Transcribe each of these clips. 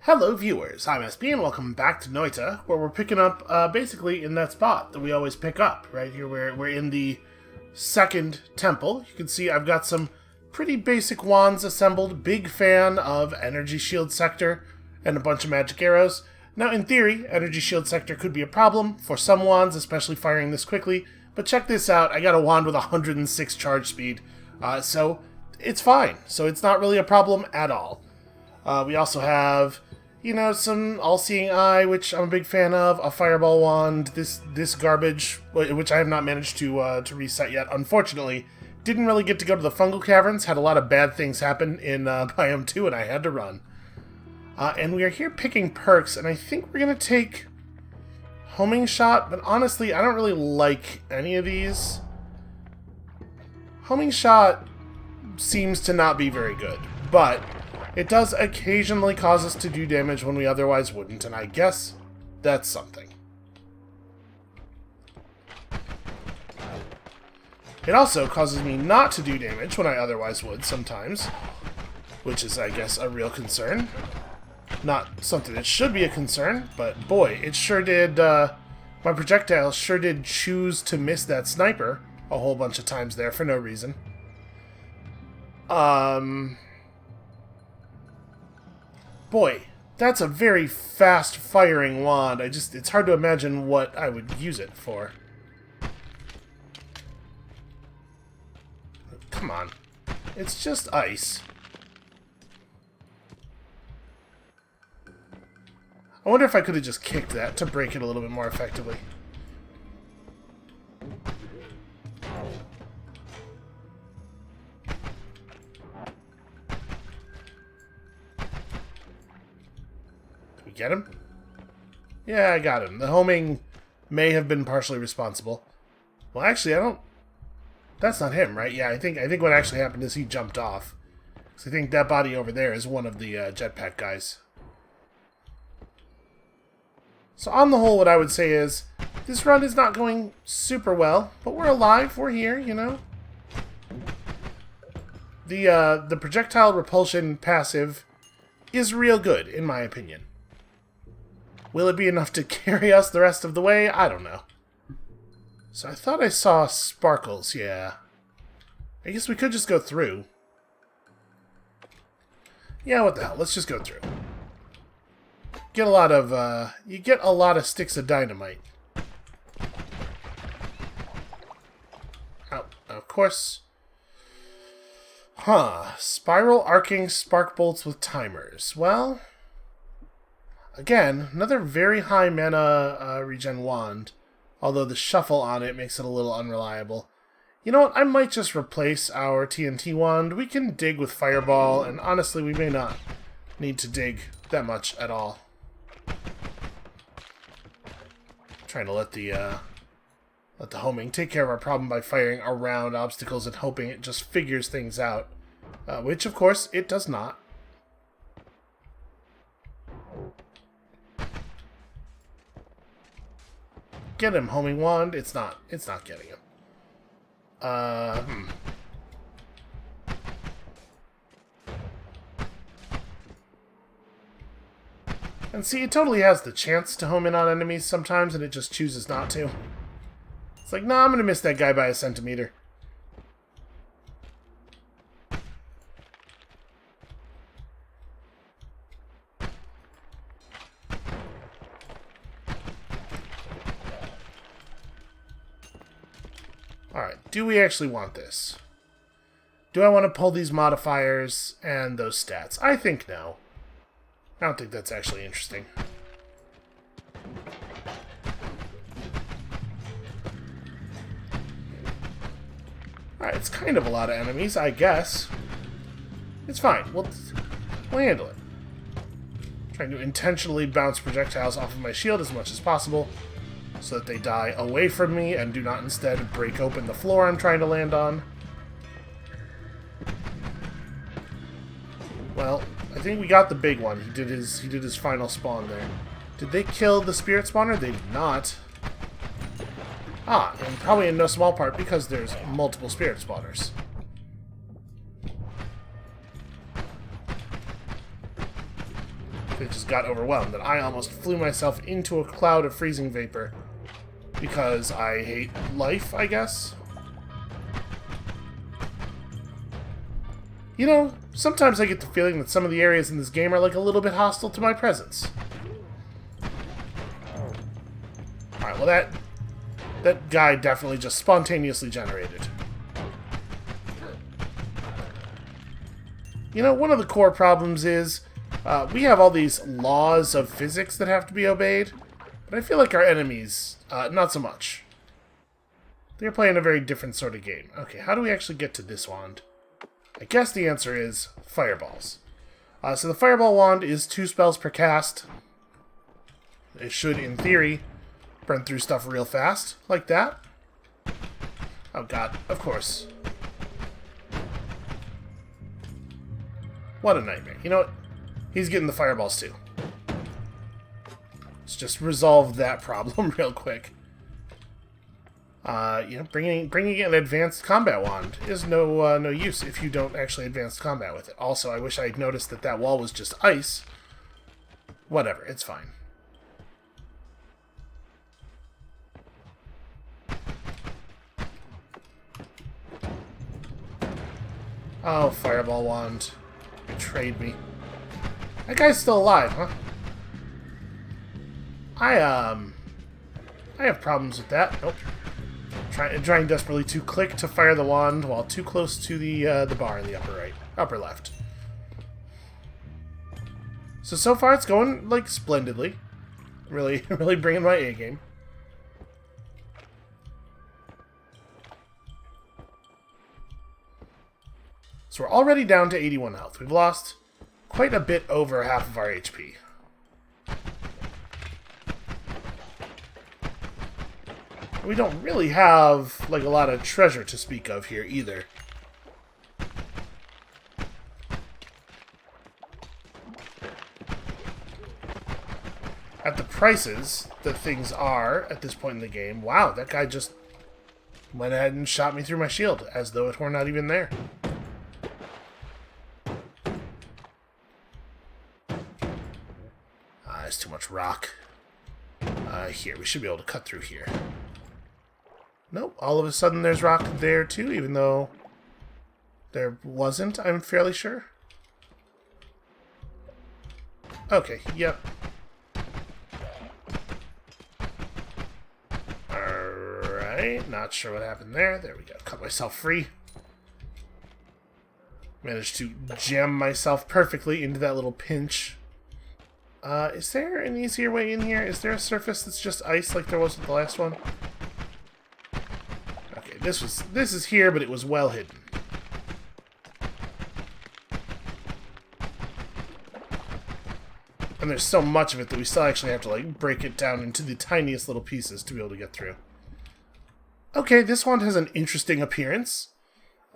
Hello viewers, I'm SB and welcome back to Noita, where we're picking up basically in that spot that we always pick up. Right here we're in the second temple. You can see I've got some pretty basic wands assembled, big fan of energy shield sector and a bunch of magic arrows. Now in theory, energy shield sector could be a problem for some wands, especially firing this quickly, but check this out, I got a wand with 106 charge speed, so it's fine. So it's not really a problem at all. We also have, you know, some all-seeing eye, which I'm a big fan of, a fireball wand, this garbage, which I have not managed to reset yet, unfortunately. Didn't really get to go to the Fungal Caverns, had a lot of bad things happen in Biome 2, and I had to run. And we are here picking perks, and I think we're going to take Homing Shot, but honestly, I don't really like any of these. Homing Shot seems to not be very good, but it does occasionally cause us to do damage when we otherwise wouldn't, and I guess that's something. It also causes me not to do damage when I otherwise would sometimes, which is, I guess, a real concern. Not something that should be a concern, but boy, it sure did, my projectile sure did choose to miss that sniper a whole bunch of times there for no reason. Boy, that's a very fast-firing wand. It's hard to imagine what I would use it for. Come on. It's just ice. I wonder if I could have just kicked that to break it a little bit more effectively. Get him? Yeah, I got him. The homing may have been partially responsible. Well, actually, I don't... That's not him, right? Yeah, I think what actually happened is he jumped off. So I think that body over there is one of the jetpack guys. So on the whole, what I would say is, this run is not going super well, but we're alive, we're here, you know? The projectile repulsion passive is real good, in my opinion. Will it be enough to carry us the rest of the way? I don't know. So I thought I saw sparkles, yeah. I guess we could just go through. Yeah, what the hell, let's just go through. Get a lot of, you get a lot of sticks of dynamite. Oh, of course. Huh, spiral arcing spark bolts with timers. Well... Again, another very high mana regen wand, although the shuffle on it makes it a little unreliable. You know what, I might just replace our TNT wand. We can dig with Fireball, and honestly, we may not need to dig that much at all. Trying to let the homing take care of our problem by firing around obstacles and hoping it just figures things out, which, of course, it does not. Get him, homing wand. It's not getting him. And see, it totally has the chance to home in on enemies sometimes, and it just chooses not to. It's like, nah, I'm gonna miss that guy by a centimeter. Alright, do we actually want this? Do I want to pull these modifiers and those stats? I think no. I don't think that's actually interesting. Alright, it's kind of a lot of enemies, I guess. It's fine. We'll handle it. Trying to intentionally bounce projectiles off of my shield as much as possible, so that they die away from me and do not instead break open the floor I'm trying to land on. Well, I think we got the big one. He did his final spawn there. Did they kill the spirit spawner? They did not. Ah, and probably in no small part because there's multiple spirit spawners. It just got overwhelmed, and I almost flew myself into a cloud of freezing vapor because I hate life, I guess. You know, sometimes I get the feeling that some of the areas in this game are like a little bit hostile to my presence. Alright, well that guy definitely just spontaneously generated. You know, one of the core problems is we have all these laws of physics that have to be obeyed, but I feel like our enemies, not so much. They're playing a very different sort of game. Okay, how do we actually get to this wand? I guess the answer is fireballs. So the fireball wand is 2 spells per cast. It should, in theory, burn through stuff real fast, like that. Oh god, of course. What a nightmare. You know what? He's getting the fireballs too. Let's just resolve that problem real quick. You know, bringing in an advanced combat wand is no use if you don't actually advance combat with it. Also, I wish I had noticed that that wall was just ice. Whatever, it's fine. Oh, fireball wand. Betrayed me. That guy's still alive, huh? I have problems with that. Nope. Trying desperately to click to fire the wand while too close to the bar in the upper left. So far it's going like splendidly. Really bringing my A game. So we're already down to 81 health. We've lost quite a bit over half of our HP. We don't really have, like, a lot of treasure to speak of here, either. At the prices that things are at this point in the game, wow, that guy just went ahead and shot me through my shield, as though it were not even there. There's too much rock. Here, we should be able to cut through here. Nope, all of a sudden there's rock there too, even though there wasn't, I'm fairly sure. Okay, yep. Alright, not sure what happened there. There we go, cut myself free. Managed to jam myself perfectly into that little pinch. Is there an easier way in here? Is there a surface that's just ice like there was with the last one? Okay, this is here, but it was well hidden. And there's so much of it that we still actually have to, like, break it down into the tiniest little pieces to be able to get through. Okay, this wand has an interesting appearance.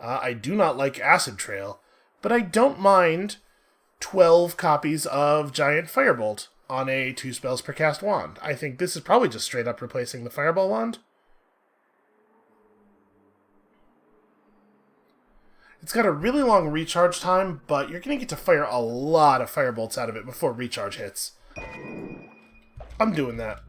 I do not like Acid Trail, but I don't mind 12 copies of Giant Firebolt on a 2 spells per cast wand. I think this is probably just straight up replacing the Fireball wand. It's got a really long recharge time, but you're going to get to fire a lot of Firebolts out of it before recharge hits. I'm doing that.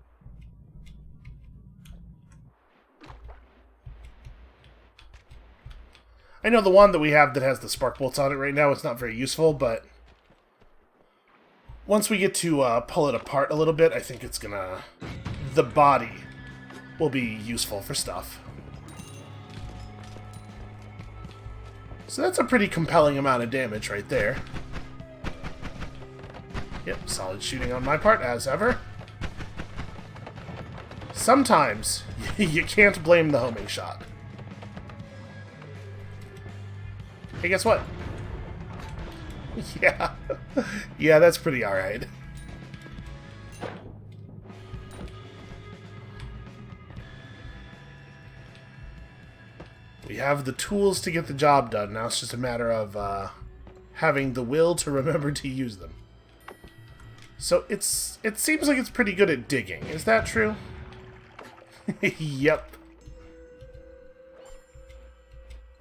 I know the one that we have that has the Spark Bolts on it right now is not very useful, but once we get to pull it apart a little bit, I think it's gonna... the body will be useful for stuff. So that's a pretty compelling amount of damage right there. Yep, solid shooting on my part, as ever. Sometimes you can't blame the homing shot. Hey, guess what? Yeah. Yeah, that's pretty alright. We have the tools to get the job done. Now it's just a matter of having the will to remember to use them. So it seems like it's pretty good at digging. Is that true? Yep.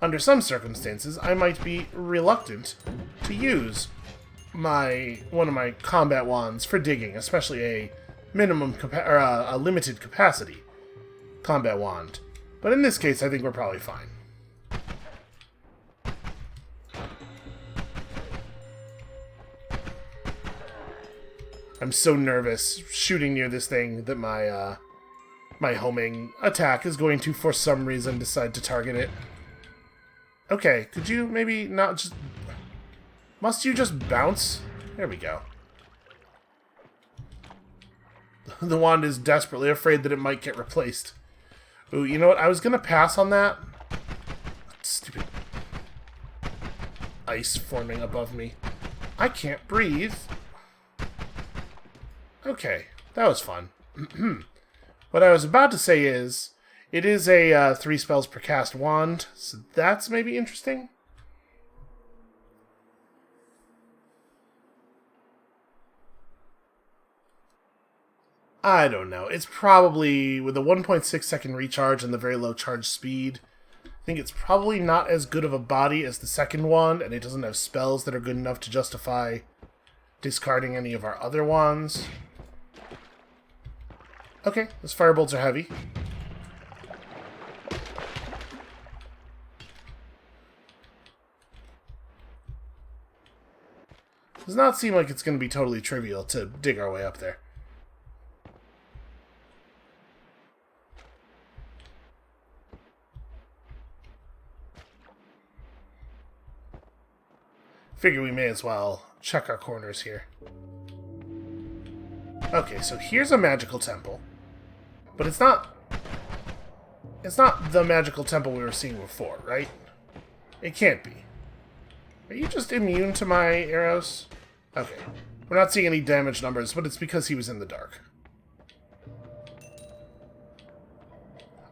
Under some circumstances, I might be reluctant to use one of my combat wands for digging, especially a a limited capacity combat wand. But in this case, I think we're probably fine. I'm so nervous shooting near this thing that my my homing attack is going to, for some reason, decide to target it. Okay, could you maybe not just... Must you just bounce? There we go. The wand is desperately afraid that it might get replaced. Ooh, you know what? I was gonna pass on that. Stupid ice forming above me. I can't breathe. Okay, that was fun. What I was about to say is, it is a 3 spells per cast wand, so that's maybe interesting. I don't know. It's probably, with a 1.6 second recharge and the very low charge speed, I think it's probably not as good of a body as the second wand, and it doesn't have spells that are good enough to justify discarding any of our other wands. Okay, those firebolts are heavy. Does not seem like it's going to be totally trivial to dig our way up there. Figure we may as well check our corners here. Okay, so here's a magical temple. But it's not the magical temple we were seeing before, right? It can't be. Are you just immune to my arrows? Okay. We're not seeing any damage numbers, but it's because he was in the dark.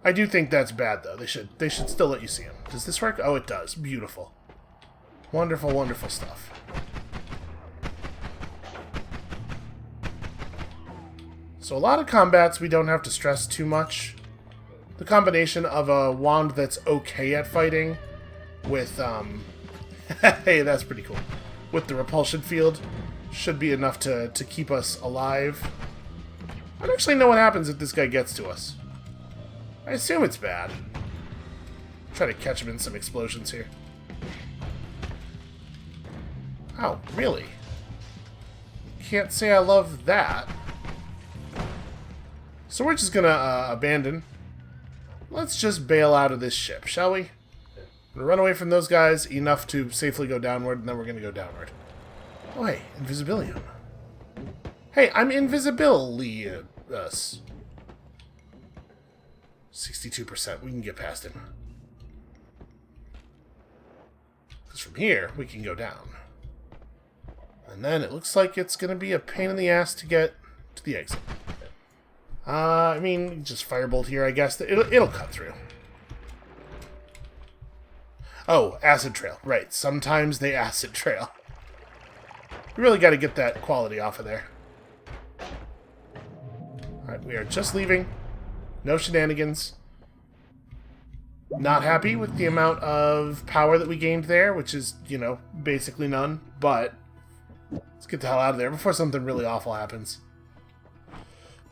I do think that's bad, though. They should still let you see him. Does this work? Oh, it does. Beautiful. Wonderful, wonderful stuff. So a lot of combats we don't have to stress too much. The combination of a wand that's okay at fighting with, hey, that's pretty cool. With the repulsion field should be enough to keep us alive. I don't actually know what happens if this guy gets to us. I assume it's bad. Try to catch him in some explosions here. Oh, really? Can't say I love that. So we're just gonna abandon. Let's just bail out of this ship, shall we? We'll run away from those guys enough to safely go downward, and then we're gonna go downward. Oh, hey, Invisibilium. Hey, I'm Invisibilius. 62%. We can get past him. Because from here, we can go down. And then it looks like it's gonna be a pain in the ass to get to the exit. I mean, just firebolt here, I guess. It'll cut through. Oh, acid trail. Right, sometimes they acid trail. We really got to get that quality off of there. Alright, we are just leaving. No shenanigans. Not happy with the amount of power that we gained there, which is, you know, basically none. But let's get the hell out of there before something really awful happens.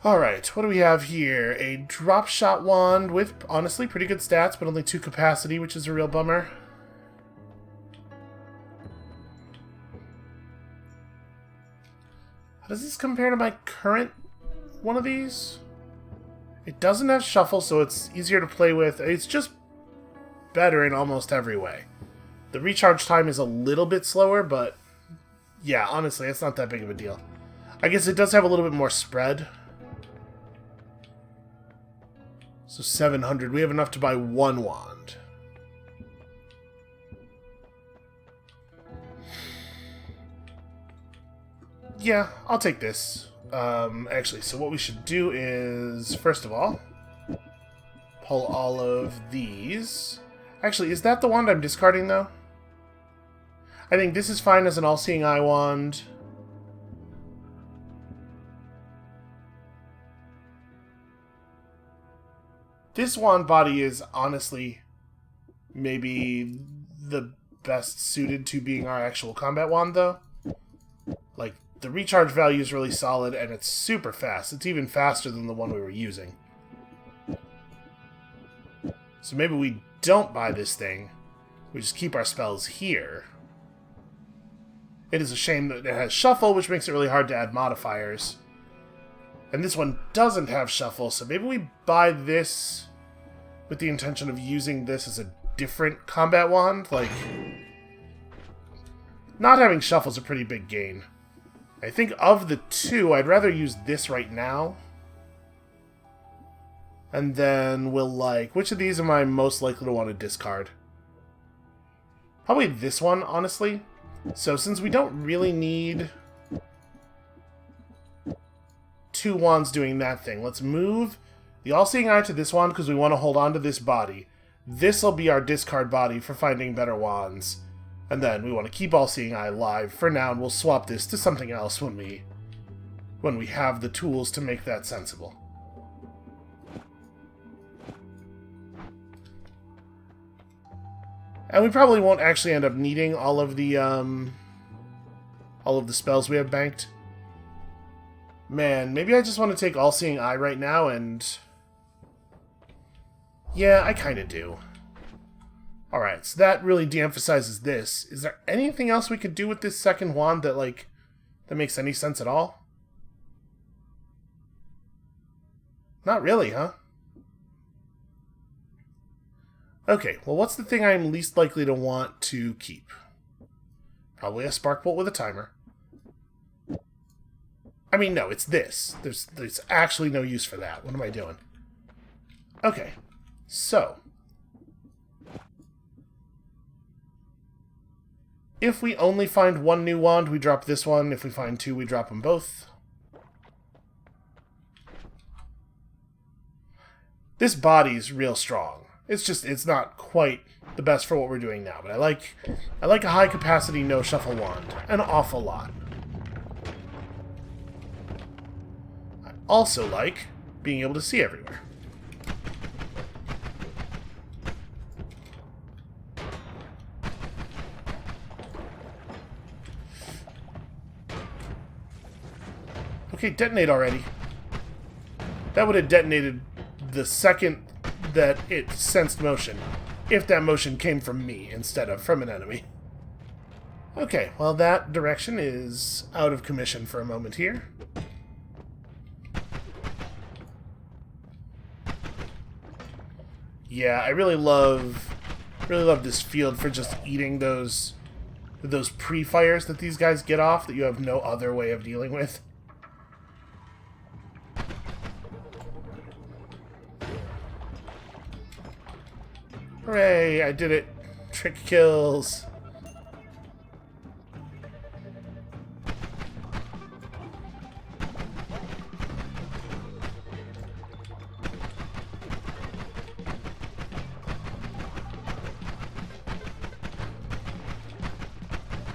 Alright, what do we have here? A drop shot wand with, honestly, pretty good stats, but only 2 capacity, which is a real bummer. How does this compare to my current one of these? It doesn't have shuffle, so it's easier to play with. It's just better in almost every way. The recharge time is a little bit slower, but yeah, honestly, it's not that big of a deal. I guess it does have a little bit more spread. So 700. We have enough to buy 1 wand. Yeah, I'll take this. Actually, so what we should do is, first of all, pull all of these. Actually, is that the wand I'm discarding, though? I think this is fine as an all-seeing eye wand. This wand body is honestly maybe the best suited to being our actual combat wand, though. Like, the recharge value is really solid, and it's super fast. It's even faster than the one we were using. So maybe we don't buy this thing. We just keep our spells here. It is a shame that it has shuffle, which makes it really hard to add modifiers. And this one doesn't have shuffle, so maybe we buy this with the intention of using this as a different combat wand. Like, not having shuffle is a pretty big gain. I think of the two, I'd rather use this right now. And then we'll, like, which of these am I most likely to want to discard? Probably this one, honestly. So since we don't really need two wands doing that thing, let's move the All-Seeing Eye to this wand because we want to hold on to this body. This will be our discard body for finding better wands. And then we want to keep All-Seeing Eye alive for now, and we'll swap this to something else when we have the tools to make that sensible. And we probably won't actually end up needing all of the spells we have banked. Man, maybe I just want to take All-Seeing Eye right now and... Yeah, I kind of do. Alright, so that really de-emphasizes this. Is there anything else we could do with this second wand that, like, that makes any sense at all? Not really, huh? Okay, well, what's the thing I'm least likely to want to keep? Probably a spark bolt with a timer. I mean, no, it's this. There's actually no use for that. What am I doing? Okay, so... if we only find one new wand, we drop this one. If we find two, we drop them both. This body's real strong. It's just, it's not quite the best for what we're doing now. But I like a high-capacity no-shuffle wand an awful lot. I also like being able to see everywhere. Okay, detonate already. That would have detonated the second that it sensed motion, if that motion came from me instead of from an enemy. Okay, well, that direction is out of commission for a moment here. Yeah, I really love this field for just eating those pre-fires that these guys get off that you have no other way of dealing with. Hooray, I did it. Trick kills.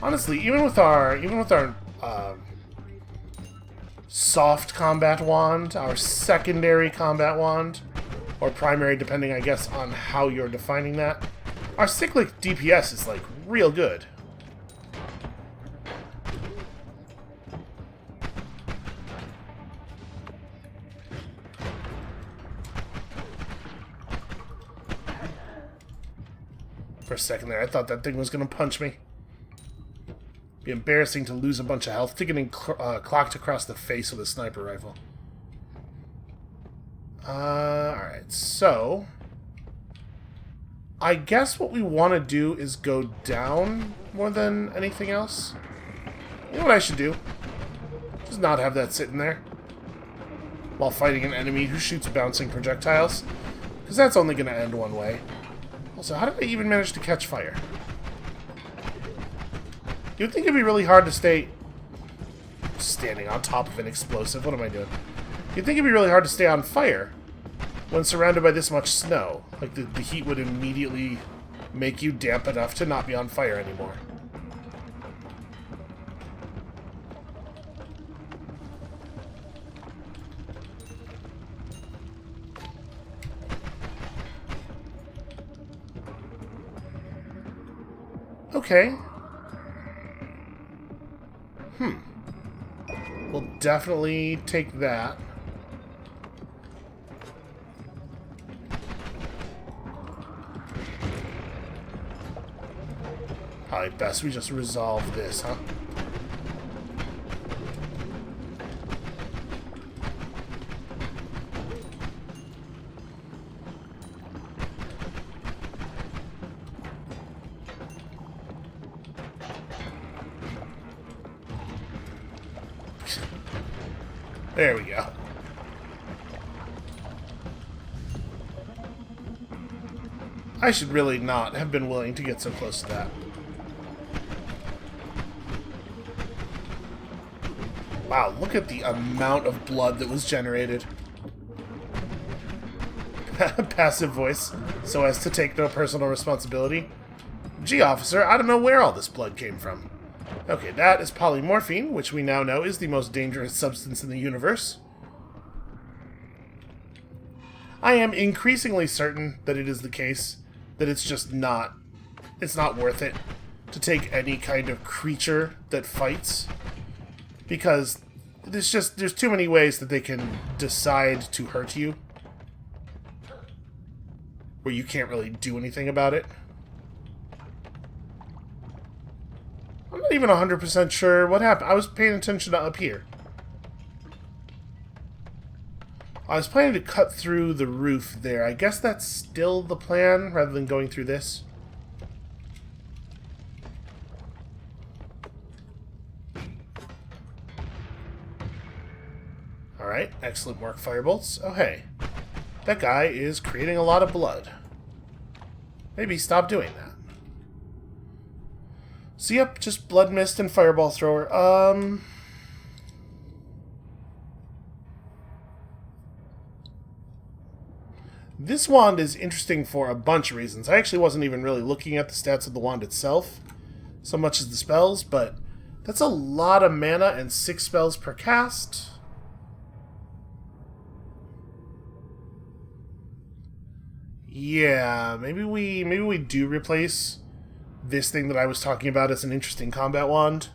Honestly, even with our soft combat wand, our secondary combat wand, or primary, depending, I guess, on how you're defining that, our cyclic DPS is, like, real good. For a second there, I thought that thing was going to punch me. Be embarrassing to lose a bunch of health to getting clocked across the face with a sniper rifle. Alright, so... I guess what we want to do is go down more than anything else. You know what I should do? Just not have that sitting there while fighting an enemy who shoots bouncing projectiles. Because that's only going to end one way. Also, how did I even manage to catch fire? You'd think it'd be really hard to stay standing on top of an explosive. What am I doing? You'd think it'd be really hard to stay on fire when surrounded by this much snow. Like, the heat would immediately make you damp enough to not be on fire anymore. Okay. We'll definitely take that. Probably best we just resolve this, huh? There we go. I should really not have been willing to get so close to that. Wow, look at the amount of blood that was generated. Passive voice, so as to take no personal responsibility. Gee, officer, I don't know where all this blood came from. Okay, that is polymorphine, which we now know is the most dangerous substance in the universe. I am increasingly certain that it is the case that it's just not... It's not worth it to take any kind of creature that fights. Because there's too many ways that they can decide to hurt you. Where you can't really do anything about it. I'm not even 100% sure what happened. I was paying attention up here. I was planning to cut through the roof there. I guess that's still the plan, rather than going through this. Alright, excellent work, Firebolts. Oh, hey. That guy is creating a lot of blood. Maybe stop doing that. So, yep, just blood mist and fireball thrower. This wand is interesting for a bunch of reasons. I actually wasn't even really looking at the stats of the wand itself, so much as the spells, but that's a lot of mana and 6 spells per cast. Yeah, maybe we do replace this thing that I was talking about as an interesting combat wand.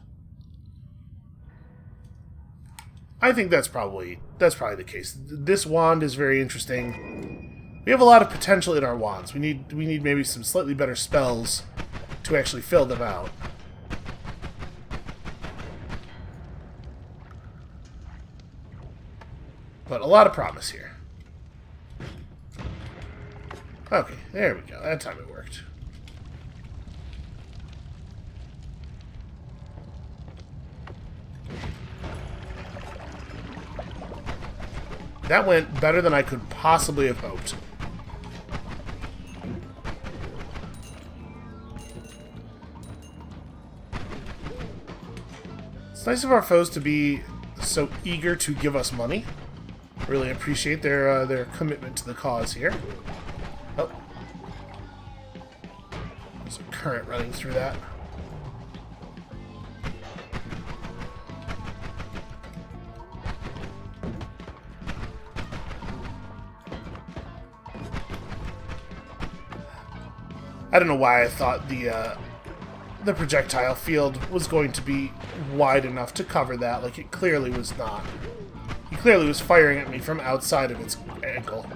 I think that's probably the case. This wand is very interesting. We have a lot of potential in our wands. We need maybe some slightly better spells to actually fill them out. But a lot of promise here. Okay, there we go. That time it worked. That went better than I could possibly have hoped. It's nice of our foes to be so eager to give us money. Really appreciate their commitment to the cause here. Oh. There's a current running through that. I don't know why I thought the projectile field was going to be wide enough to cover that. Like, it clearly was not. He clearly was firing at me from outside of its ankle.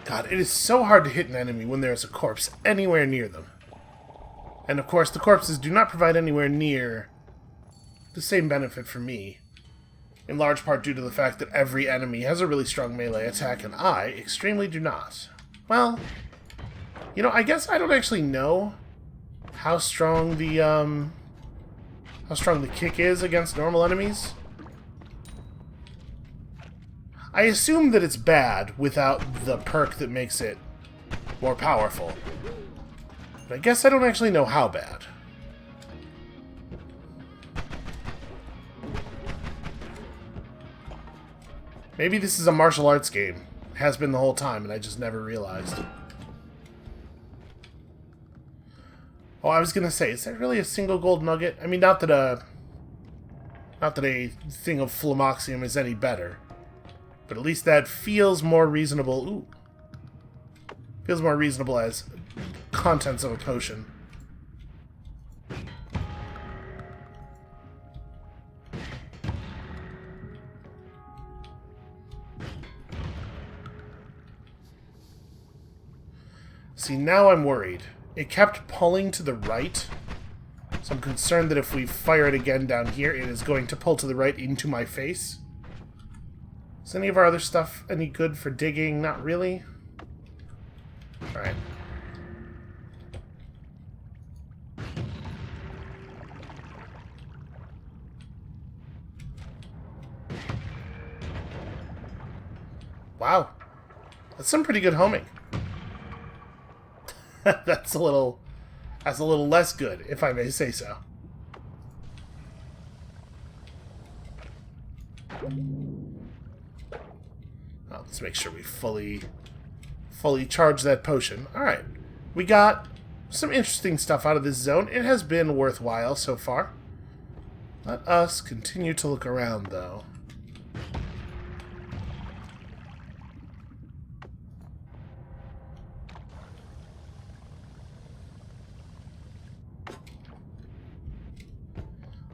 God, it is so hard to hit an enemy when there is a corpse anywhere near them. And of course, the corpses do not provide anywhere near the same benefit for me. In large part due to the fact that every enemy has a really strong melee attack, and I extremely do not. Well, you know, I guess I don't actually know how strong the kick is against normal enemies. I assume that it's bad without the perk that makes it more powerful. But I guess I don't actually know how bad. Maybe this is a martial arts game. It has been the whole time, and I just never realized. Oh, I was gonna say, is that really a single gold nugget? I mean, not that a thing of Phlomoxium is any better. But at least that feels more reasonable. Ooh. Feels more reasonable as contents of a potion. See, now I'm worried. It kept pulling to the right, so I'm concerned that if we fire it again down here, it is going to pull to the right into my face. Is any of our other stuff any good for digging? Not really. Alright. Wow. That's some pretty good homing. That's a little less good, if I may say so. Oh, let's make sure we fully charge that potion. Alright. We got some interesting stuff out of this zone. It has been worthwhile so far. Let us continue to look around, though.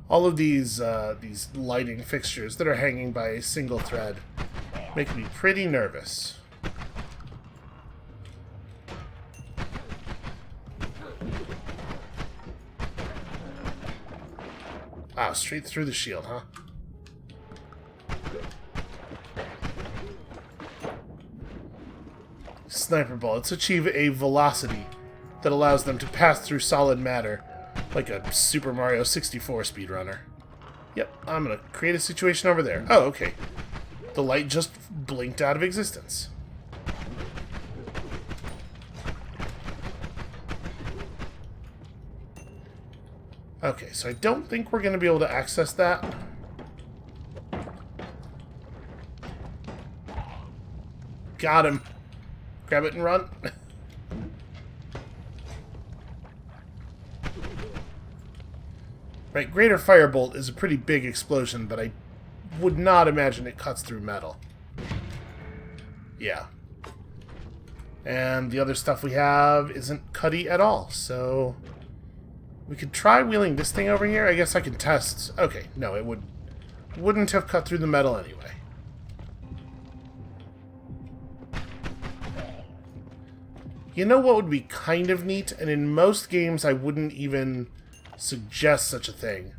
All of these lighting fixtures that are hanging by a single thread make me pretty nervous. Wow, straight through the shield, huh? Sniper bullets achieve a velocity that allows them to pass through solid matter like a Super Mario 64 speedrunner. Yep, I'm gonna create a situation over there. Oh, okay. The light just blinked out of existence. Okay, so I don't think we're gonna be able to access that. Got him. Grab it and run. Right, Greater Firebolt is a pretty big explosion, but I would not imagine it cuts through metal. Yeah. And the other stuff we have isn't cutty at all, so we could try wheeling this thing over here. I guess I can test. Okay, no, it wouldn't have cut through the metal anyway. You know what would be kind of neat, and in most games I wouldn't even suggest such a thing,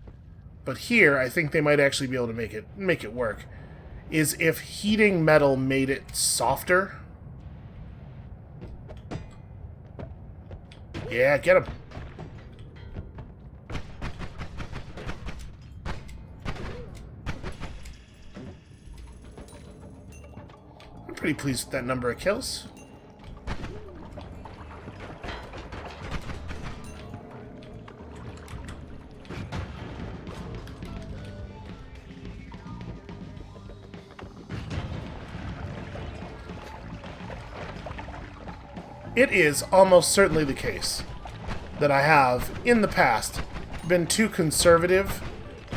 but here I think they might actually be able to make it work, is if heating metal made it softer. Yeah, get him. I'm pretty pleased with that number of kills. It is almost certainly the case that I have, in the past, been too conservative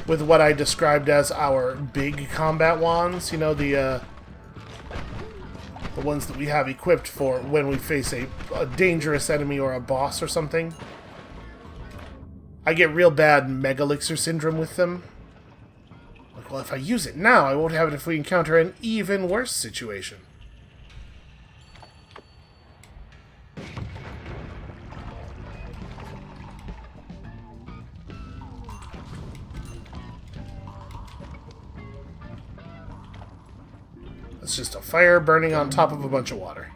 with what I described as our big combat wands. You know, the ones that we have equipped for when we face a dangerous enemy or a boss or something. I get real bad Megalixir syndrome with them. Like, well, if I use it now, I won't have it if we encounter an even worse situation. It's just a fire burning on top of a bunch of water.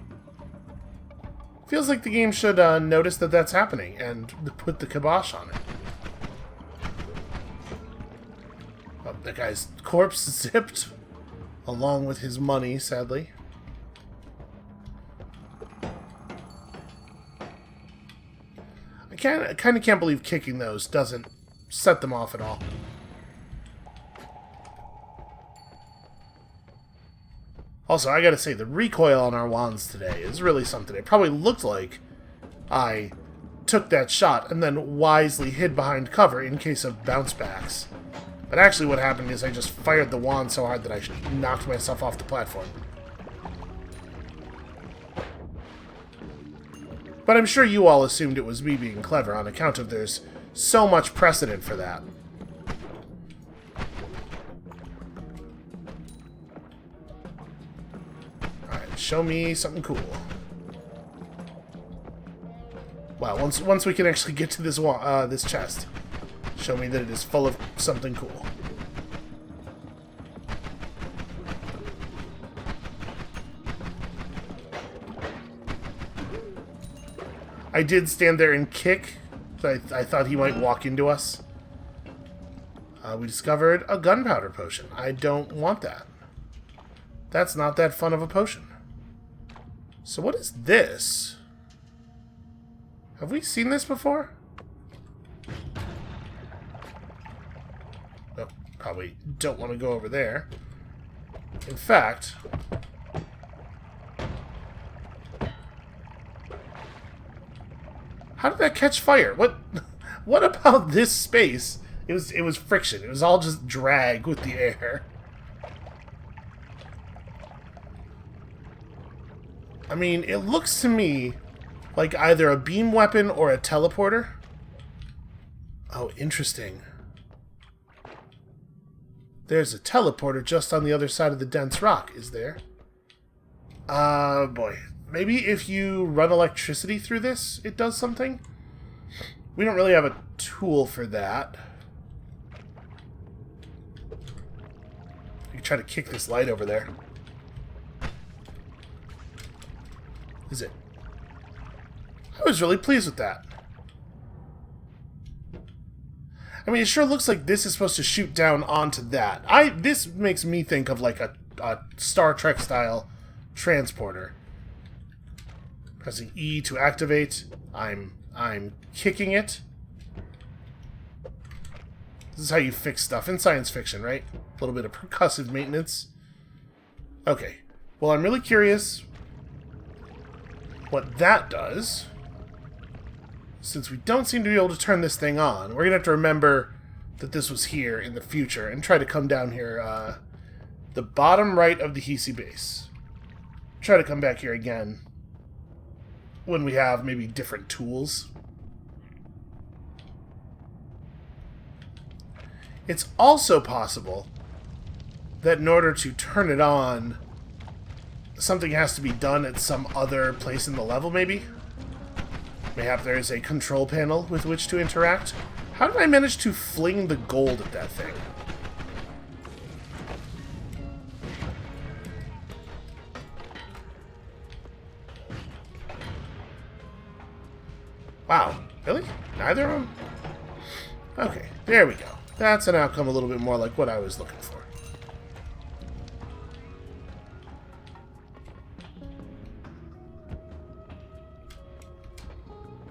Feels like the game should notice that that's happening and put the kibosh on it. Oh, that guy's corpse zipped along with his money, sadly. I kind of can't believe kicking those doesn't set them off at all. Also, I gotta say, the recoil on our wands today is really something. It probably looked like I took that shot and then wisely hid behind cover in case of bounce backs. But actually what happened is I just fired the wand so hard that I knocked myself off the platform. But I'm sure you all assumed it was me being clever on account of there's so much precedent for that. Alright, show me something cool. Wow, once we can actually get to this chest, show me that it is full of something cool. I did stand there and kick. I thought he might walk into us. We discovered a gunpowder potion. I don't want that. That's not that fun of a potion. So what is this? Have we seen this before? Oh, probably don't want to go over there. In fact... How did that catch fire? What about this space? It was friction. It was all just drag with the air. I mean, it looks to me like either a beam weapon or a teleporter. Oh, interesting. There's a teleporter just on the other side of the dense rock, is there? Boy. Maybe if you run electricity through this, it does something? We don't really have a tool for that. I can try to kick this light over there. Is it? I was really pleased with that. I mean, it sure looks like this is supposed to shoot down onto that. This makes me think of like a Star Trek style transporter. Pressing E to activate. I'm kicking it. This is how you fix stuff in science fiction, right? A little bit of percussive maintenance. Okay. Well, I'm really curious what that does. Since we don't seem to be able to turn this thing on, we're going to have to remember that this was here in the future and try to come down here, the bottom right of the Hisi base. Try to come back here again when we have maybe different tools. It's also possible that in order to turn it on, something has to be done at some other place in the level, maybe? Mayhap there is a control panel with which to interact. How did I manage to fling the gold at that thing? Wow, really? Neither of them? Okay, there we go. That's an outcome a little bit more like what I was looking for.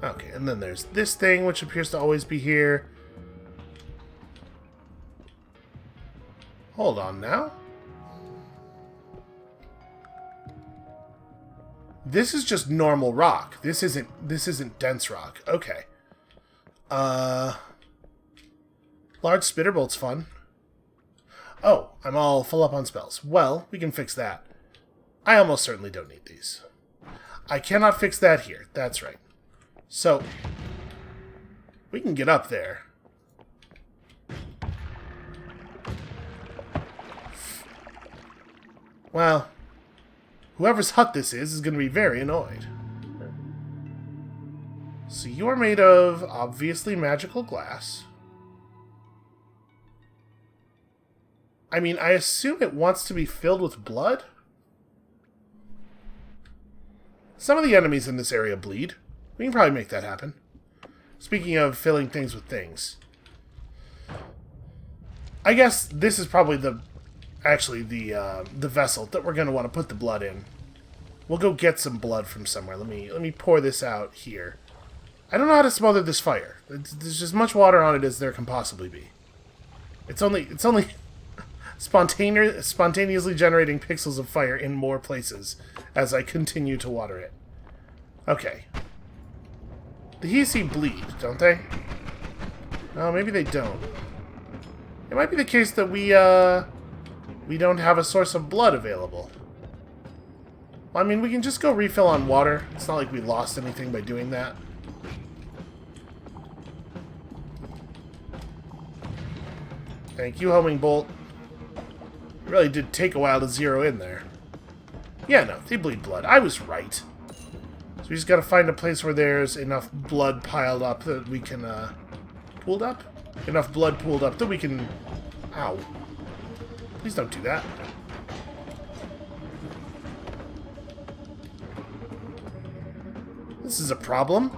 Okay, and then there's this thing, which appears to always be here. Hold on now. This is just normal rock. This isn't dense rock. Okay. Large spitterbolt's fun. Oh, I'm all full up on spells. Well, we can fix that. I almost certainly don't need these. I cannot fix that here. That's right. So, we can get up there. Well, whoever's hut this is going to be very annoyed. So you are made of, obviously, magical glass. I mean, I assume it wants to be filled with blood? Some of the enemies in this area bleed. We can probably make that happen. Speaking of filling things with things. I guess this is probably the vessel that we're going to want to put the blood in. We'll go get some blood from somewhere. Let me pour this out here. I don't know how to smother this fire. There's as much water on it as there can possibly be. It's only spontaneously generating pixels of fire in more places as I continue to water it. Okay. The Hisi bleed, don't they? Oh, maybe they don't. It might be the case that we don't have a source of blood available. Well, I mean, we can just go refill on water. It's not like we lost anything by doing that. Thank you, homing bolt. It really did take a while to zero in there. Yeah, no, they bleed blood. I was right. So we just gotta find a place where there's enough blood piled up that we can, pooled up? Enough blood pooled up that we can... Ow. Please don't do that. This is a problem.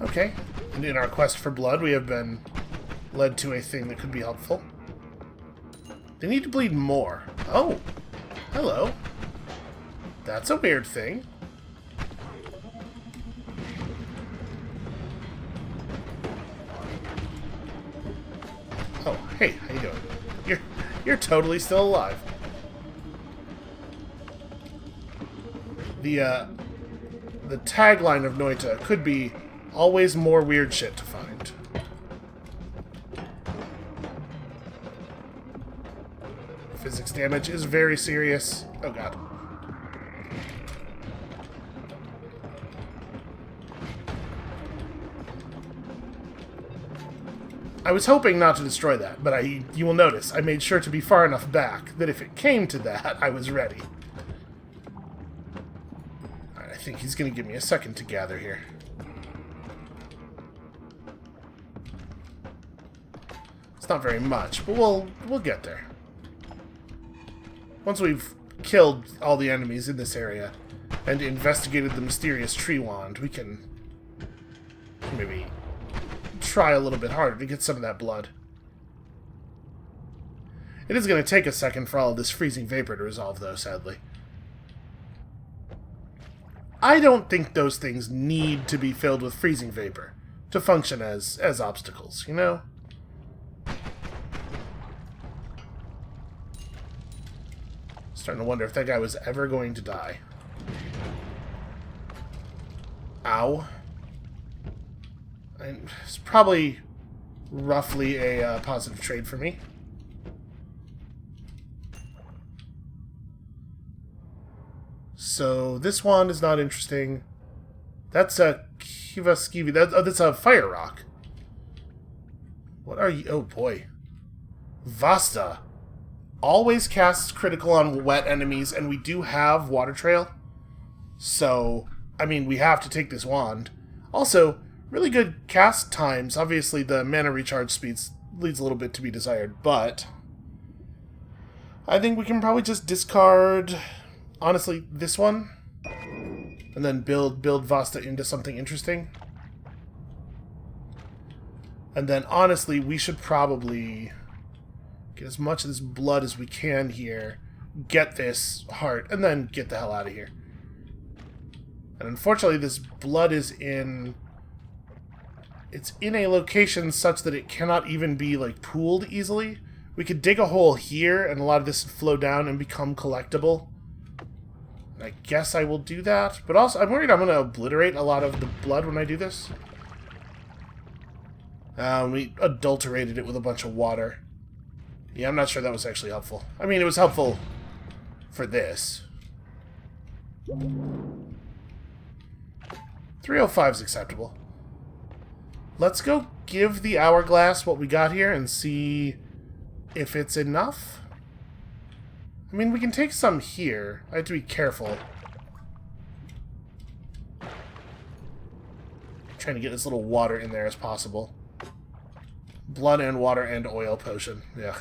Okay, and in our quest for blood, we have been led to a thing that could be helpful. They need to bleed more. Oh, hello. That's a weird thing. Oh, hey, how you doing? You're totally still alive. The tagline of Noita could be always more weird shit to find. Physics damage is very serious. Oh god. I was hoping not to destroy that, but you will notice I made sure to be far enough back that if it came to that, I was ready. Alright, I think he's going to give me a second to gather here. It's not very much, but we'll get there. Once we've killed all the enemies in this area and investigated the mysterious tree wand, we can maybe try a little bit harder to get some of that blood. It is going to take a second for all of this freezing vapor to resolve, though, sadly. I don't think those things need to be filled with freezing vapor to function as obstacles, you know? Starting to wonder if that guy was ever going to die. Ow. It's probably roughly a positive trade for me. So this wand is not interesting. That's a Kiva Skeevy. That's a fire rock. What are you? Oh boy. Vasta. Always casts critical on wet enemies, and we do have Water Trail. So, I mean, we have to take this wand. Also, really good cast times. Obviously, the mana recharge speeds leaves a little bit to be desired, but I think we can probably just discard, honestly, this one, and then build Vasta into something interesting. And then, honestly, we should probably get as much of this blood as we can here, get this heart, and then get the hell out of here. And unfortunately, this blood is in... It's in a location such that it cannot even be, like, pooled easily. We could dig a hole here, and a lot of this would flow down and become collectible. And I guess I will do that. But also, I'm worried I'm going to obliterate a lot of the blood when I do this. We adulterated it with a bunch of water. Yeah, I'm not sure that was actually helpful. I mean, it was helpful for this. 305 is acceptable. Let's go give the hourglass what we got here and see if it's enough. I mean, we can take some here. I have to be careful. I'm trying to get as little water in there as possible. Blood and water and oil potion. Yeah.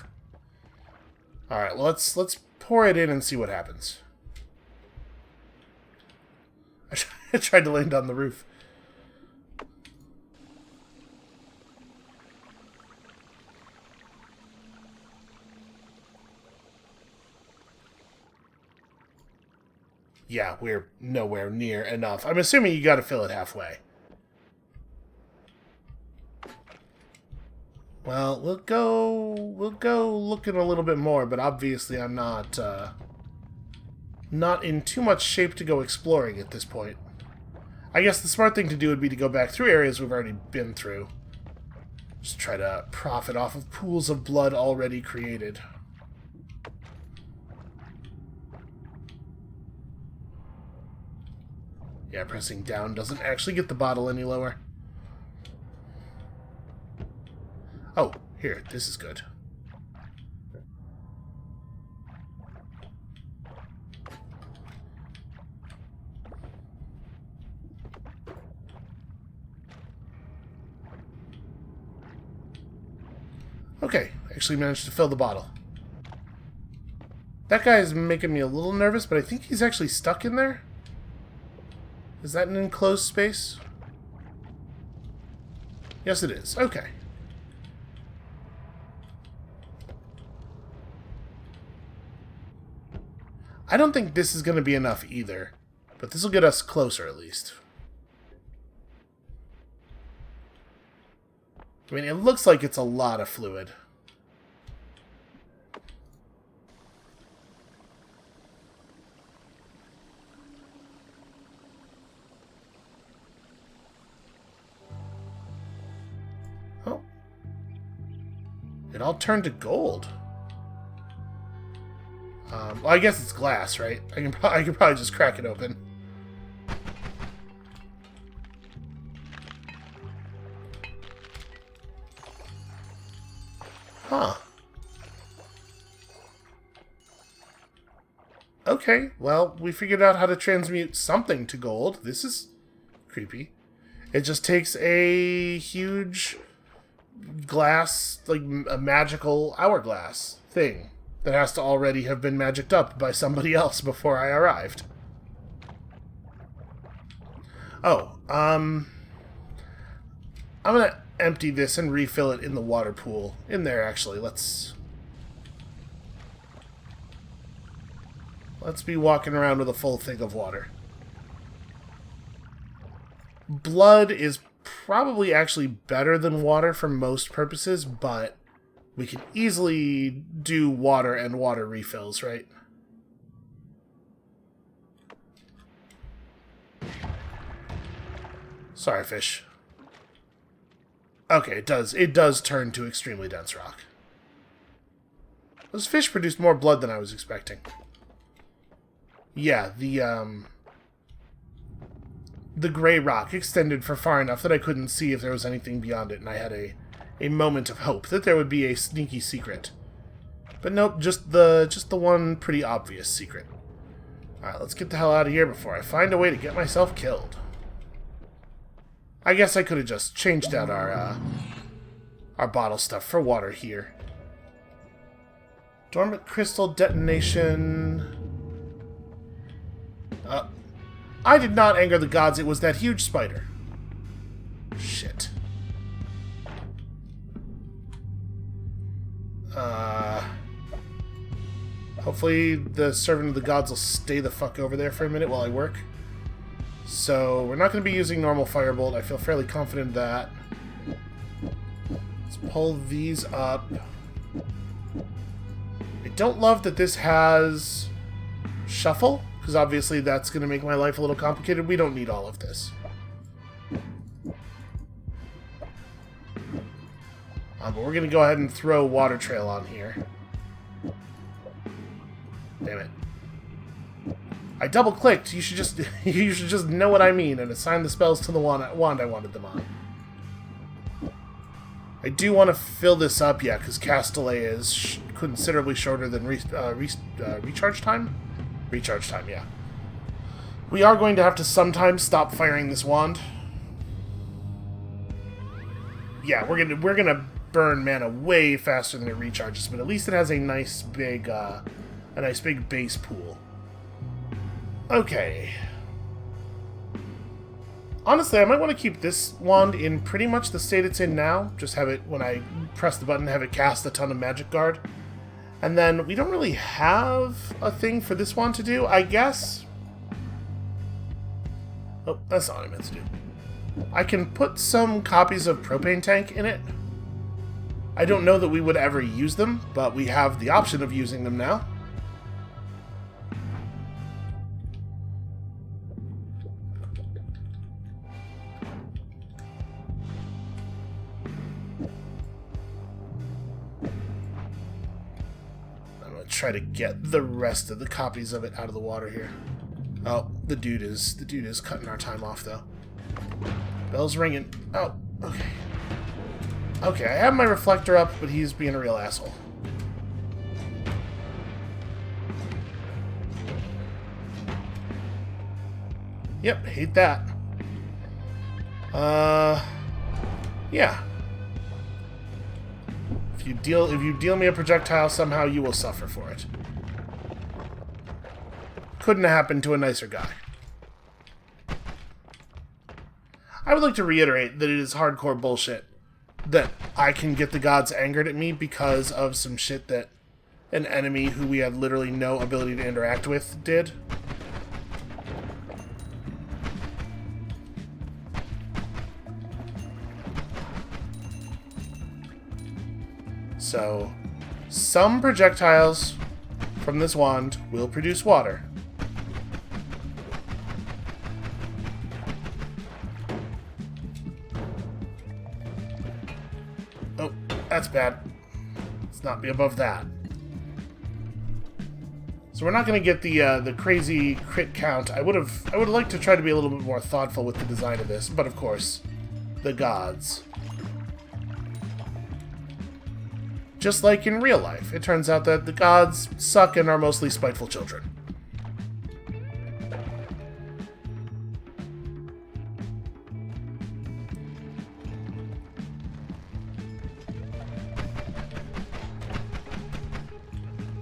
Alright, well, let's pour it in and see what happens. I tried to land on the roof. yeah, we're nowhere near enough. I'm assuming you gotta fill it halfway. Well, we'll go looking a little bit more, but obviously I'm not in too much shape to go exploring at this point. I guess the smart thing to do would be to go back through areas we've already been through. Just try to profit off of pools of blood already created. Yeah, pressing down doesn't actually get the bottle any lower. Oh, here, this is good. Okay, actually managed to fill the bottle. That guy is making me a little nervous, but I think he's actually stuck in there. Is that an enclosed space? Yes, it is. Okay. I don't think this is going to be enough either, but this will get us closer at least. I mean, it looks like it's a lot of fluid. Oh. It all turned to gold. Well, I guess it's glass, right? I can probably just crack it open. Huh. Okay, well, we figured out how to transmute something to gold. This is creepy. It just takes a huge glass, like a magical hourglass thing that has to already have been magicked up by somebody else before I arrived. Oh, I'm gonna empty this and refill it in the water pool. In there, actually. Let's be walking around with a full thing of water. Blood is probably actually better than water for most purposes, but we can easily do water and water refills, right? Sorry, fish. Okay, it does turn to extremely dense rock. Those fish produced more blood than I was expecting. Yeah, the gray rock extended for far enough that I couldn't see if there was anything beyond it, and I had a moment of hope that there would be a sneaky secret. But nope, just the one pretty obvious secret. Alright, let's get the hell out of here before I find a way to get myself killed. I guess I could have just changed out our bottle stuff for water here. Dormant crystal detonation. I did not anger the gods, it was that huge spider. Shit. Hopefully the servant of the gods will stay the fuck over there for a minute while I work. So, we're not going to be using normal firebolt. I feel fairly confident of that. Let's pull these up. I don't love that this has shuffle, because obviously that's going to make my life a little complicated. We don't need all of this. But we're going to go ahead and throw Water Trail on here. Damn it. I double-clicked. You should just know what I mean and assign the spells to the wand I wanted them on. I do want to fill this up, yeah, because cast delay is considerably shorter than recharge time? Recharge time, yeah. We are going to have to sometimes stop firing this wand. Yeah, we're gonna burn mana way faster than it recharges, but at least it has a nice big base pool. Okay. Honestly, I might want to keep this wand in pretty much the state it's in now. Just have it, when I press the button, have it cast a ton of Magic Guard. And then we don't really have a thing for this wand to do. I guess Oh, that's not what I meant to do. I can put some copies of propane tank in it. I don't know that we would ever use them, but we have the option of using them now. Try to get the rest of the copies of it out of the water here. Oh, the dude is cutting our time off though. Bell's ringing. Oh, okay. Okay, I have my reflector up, but he's being a real asshole. Yep, hate that. Yeah. If you deal me a projectile, somehow you will suffer for it. Couldn't have happened to a nicer guy. I would like to reiterate that it is hardcore bullshit that I can get the gods angered at me because of some shit that an enemy who we had literally no ability to interact with did. So, some projectiles from this wand will produce water. Oh, that's bad. Let's not be above that. So we're not going to get the crazy crit count. I would like to try to be a little bit more thoughtful with the design of this, but of course, the gods. Just like in real life, it turns out that the gods suck and are mostly spiteful children.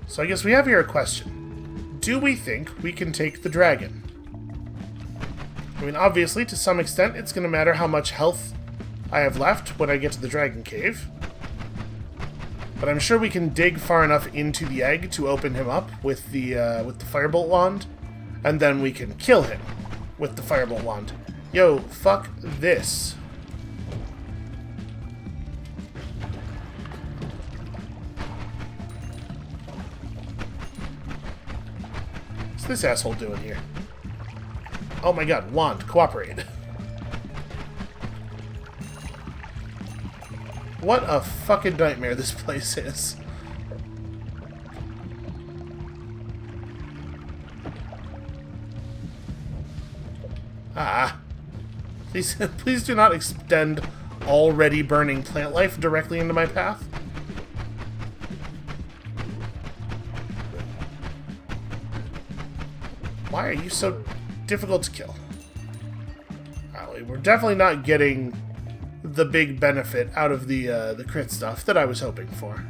So I guess we have here a question. Do we think we can take the dragon? I mean, obviously, to some extent, it's going to matter how much health I have left when I get to the dragon cave. But I'm sure we can dig far enough into the egg to open him up with the firebolt wand, and then we can kill him with the firebolt wand. Yo, fuck this. What's this asshole doing here? Oh my god, wand, cooperate. What a fucking nightmare this place is. Ah. Please do not extend already burning plant life directly into my path. Why are you so difficult to kill? We're definitely not getting the big benefit out of the crit stuff that I was hoping for.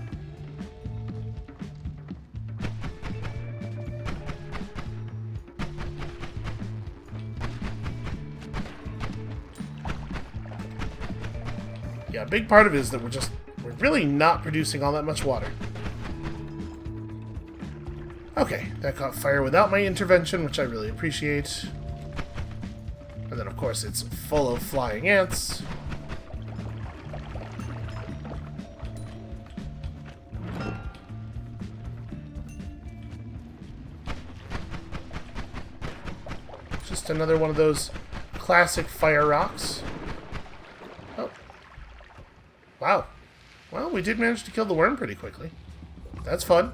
Yeah, a big part of it is that we're really not producing all that much water. Okay, that caught fire without my intervention, which I really appreciate. And then, of course, it's full of flying ants. Just another one of those classic fire rocks. Oh. Wow. Well, we did manage to kill the worm pretty quickly. That's fun.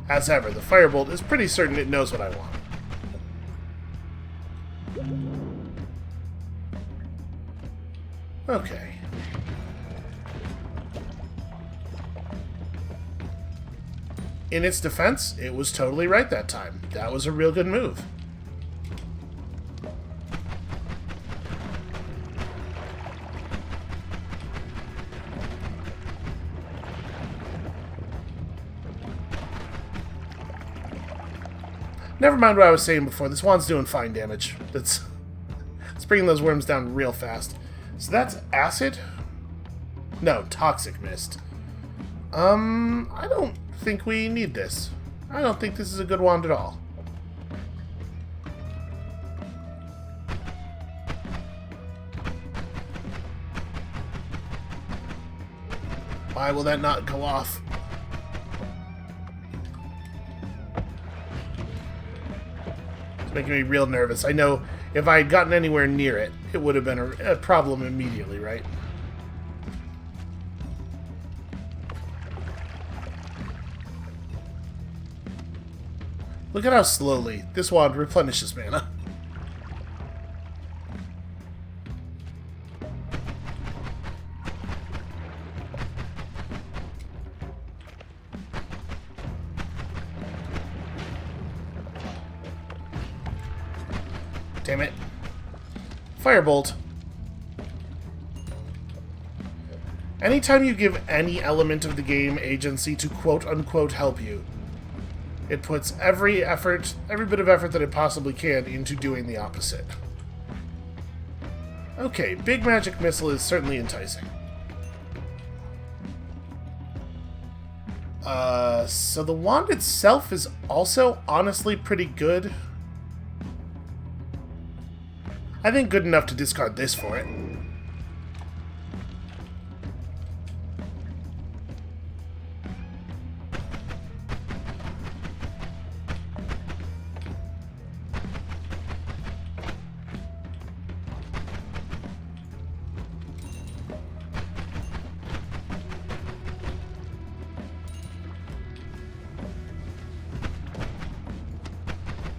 As ever, the firebolt is pretty certain it knows what I want. Okay. In its defense, it was totally right that time. That was a real good move. Never mind what I was saying before. This wand's doing fine damage. It's bringing those worms down real fast. So that's acid. No, toxic mist. I don't think we need this. I don't think this is a good wand at all. Why will that not go off? It's making me real nervous. I know if I had gotten anywhere near it, it would have been a problem immediately, right? Look at how slowly this wand replenishes mana. Damn it. Firebolt. Anytime you give any element of the game agency to quote-unquote help you, it puts every bit of effort that it possibly can into doing the opposite. Okay, big magic missile is certainly enticing. So the wand itself is also honestly pretty good. I think good enough to discard this for it.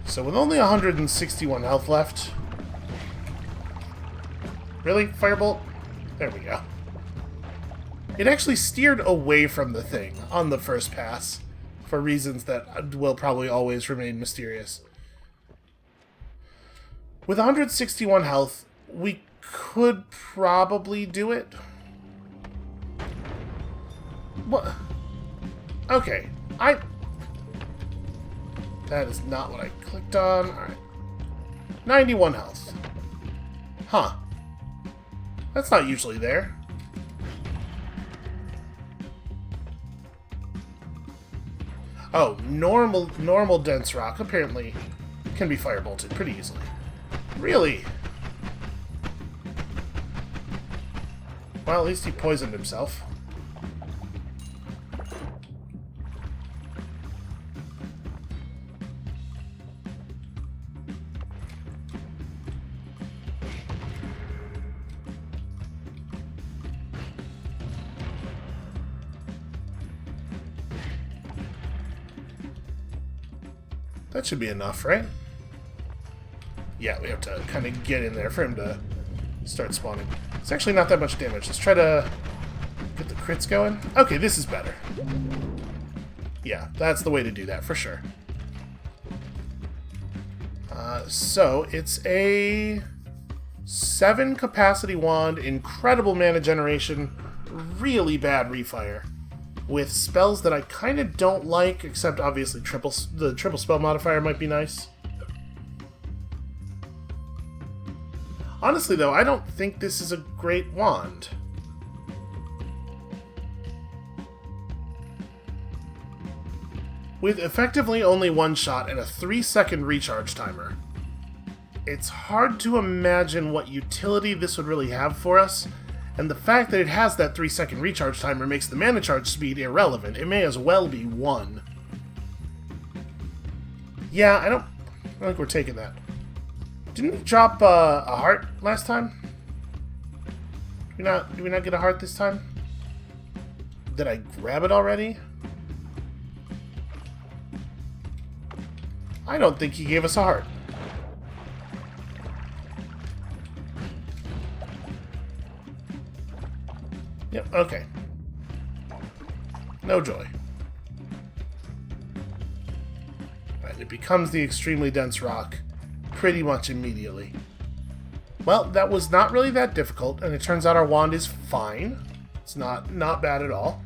So with only 161 health left... Really? Firebolt? There we go. It actually steered away from the thing on the first pass, for reasons that will probably always remain mysterious. With 161 health, we could probably do it. What? Okay, that is not what I clicked on. Alright. 91 health. Huh. That's not usually there. Oh, normal dense rock apparently can be firebolted pretty easily. Really? Well, at least he poisoned himself. That should be enough, right? Yeah, we have to kind of get in there for him to start spawning. It's actually not that much damage. Let's try to get the crits going. Okay, this is better. Yeah, that's the way to do that, for sure. So, it's a 7 capacity wand, incredible mana generation, really bad refire. With spells that I kind of don't like, except obviously the triple spell modifier might be nice. Honestly, though, I don't think this is a great wand. With effectively only one shot and a 3-second recharge timer, it's hard to imagine what utility this would really have for us. And the fact that it has that 3-second recharge timer makes the mana charge speed irrelevant. It may as well be 1. Yeah, I don't think we're taking that. Didn't we drop a heart last time? Did we not get a heart this time? Did I grab it already? I don't think he gave us a heart. Yep, okay. No joy. Right, it becomes the extremely dense rock pretty much immediately. Well, that was not really that difficult, and it turns out our wand is fine. It's not bad at all.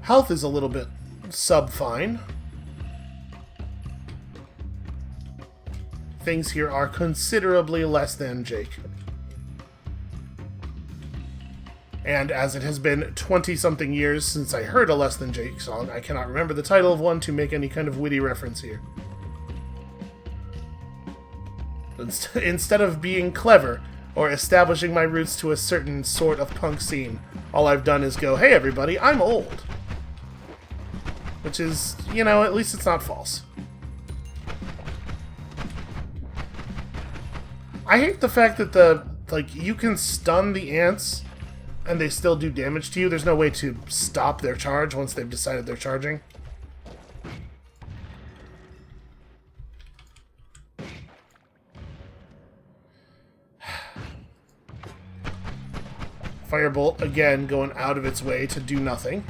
Health is a little bit sub-fine. Things here are considerably less than Jake. And as it has been 20-something years since I heard a Less Than Jake song, I cannot remember the title of one to make any kind of witty reference here. Instead of being clever, or establishing my roots to a certain sort of punk scene, all I've done is go, hey everybody, I'm old. Which is, you know, at least it's not false. I hate the fact that you can stun the ants and they still do damage to you. There's no way to stop their charge once they've decided they're charging. Firebolt, again, going out of its way to do nothing.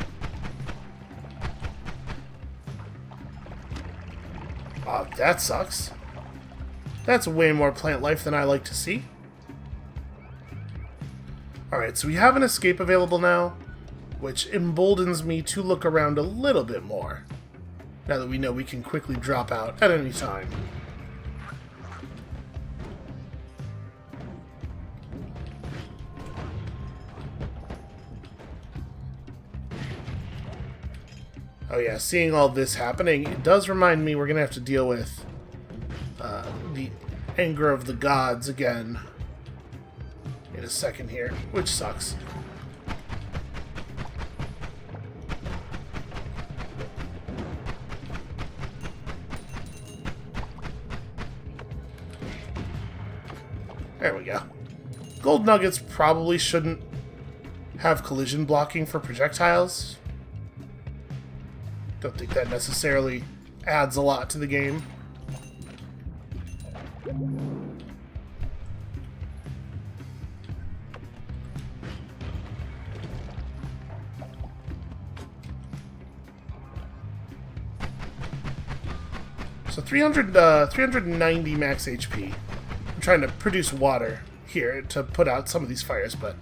Oh, that sucks. That's way more plant life than I like to see. Alright, so we have an escape available now, which emboldens me to look around a little bit more, now that we know we can quickly drop out at any time. Oh yeah, seeing all this happening, it does remind me we're going to have to deal with the anger of the gods again in a second here, which sucks. There we go. Gold nuggets probably shouldn't have collision blocking for projectiles. Don't think that necessarily adds a lot to the game. So 390 max HP. I'm trying to produce water here to put out some of these fires, but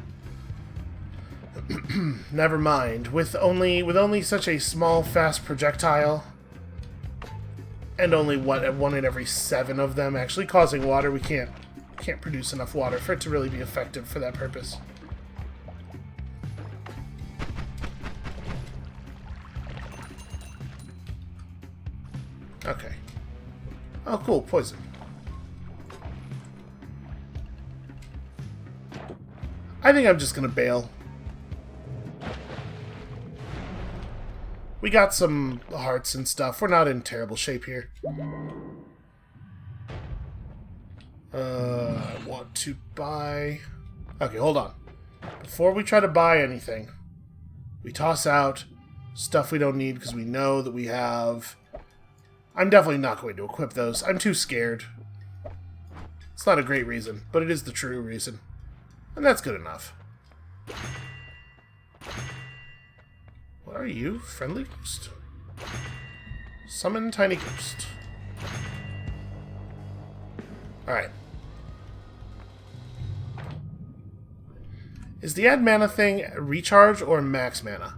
never mind. With only such a small, fast projectile, and only one in every 7 of them actually causing water, we can't produce enough water for it to really be effective for that purpose. Okay. Oh, cool, poison. I think I'm just gonna bail. We got some hearts and stuff. We're not in terrible shape here. I want to buy... Okay, hold on. Before we try to buy anything, we toss out stuff we don't need because we know that we have... I'm definitely not going to equip those. I'm too scared. It's not a great reason, but it is the true reason. And that's good enough. What are you? Friendly ghost? Summon tiny ghost. Alright. Is the add mana thing recharge or max mana?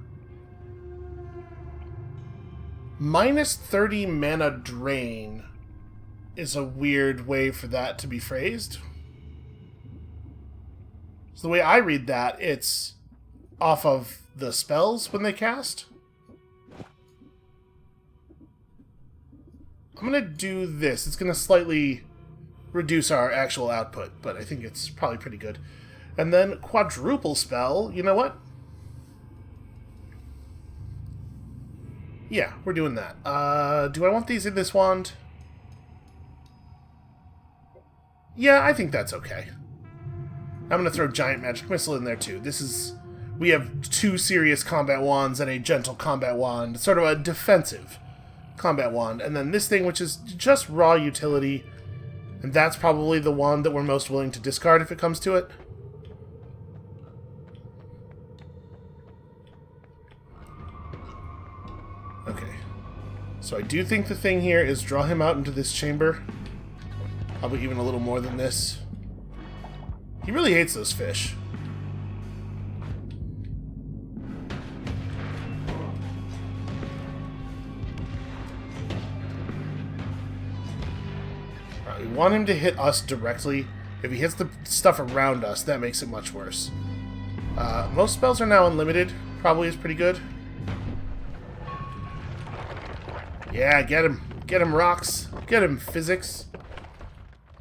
Minus 30 mana drain is a weird way for that to be phrased. So the way I read that, it's off of the spells when they cast. I'm going to do this. It's going to slightly reduce our actual output, but I think it's probably pretty good. And then quadruple spell, you know what? Yeah, we're doing that. Do I want these in this wand? Yeah, I think that's okay. I'm going to throw Giant Magic Missile in there too. We have 2 serious combat wands and a gentle combat wand, sort of a defensive combat wand. And then this thing, which is just raw utility, and that's probably the wand that we're most willing to discard if it comes to it. Okay. So I do think the thing here is draw him out into this chamber. Probably even a little more than this. He really hates those fish. Alright, we want him to hit us directly. If he hits the stuff around us, that makes it much worse. Most spells are now unlimited. Probably is pretty good. Yeah, get him. Get him, rocks. Get him, physics.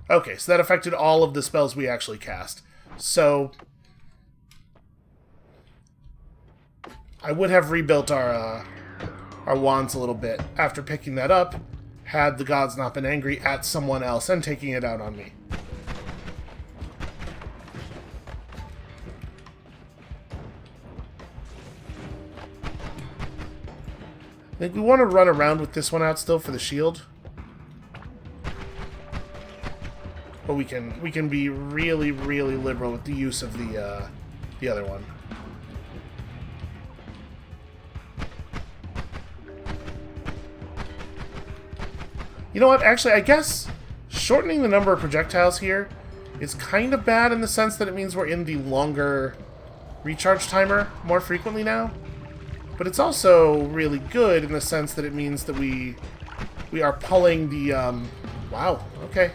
Okay, so that affected all of the spells we actually cast. So I would have rebuilt our wands a little bit after picking that up, had the gods not been angry at someone else and taking it out on me. I think we want to run around with this one out still for the shield. But we can be really, really liberal with the use of the other one. You know what? Actually, I guess shortening the number of projectiles here is kind of bad in the sense that it means we're in the longer recharge timer more frequently now. But it's also really good in the sense that it means that we are pulling the wow, okay.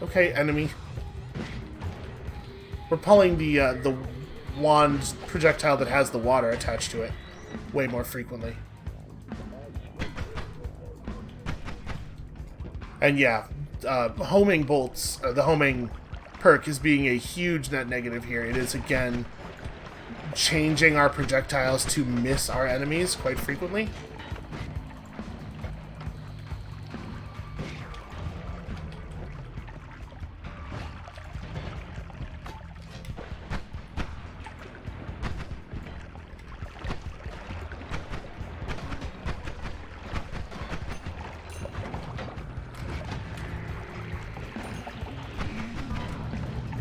Okay, enemy. We're pulling the wand projectile that has the water attached to it way more frequently. And yeah, homing bolts, the homing perk is being a huge net negative here. It is, again, changing our projectiles to miss our enemies quite frequently.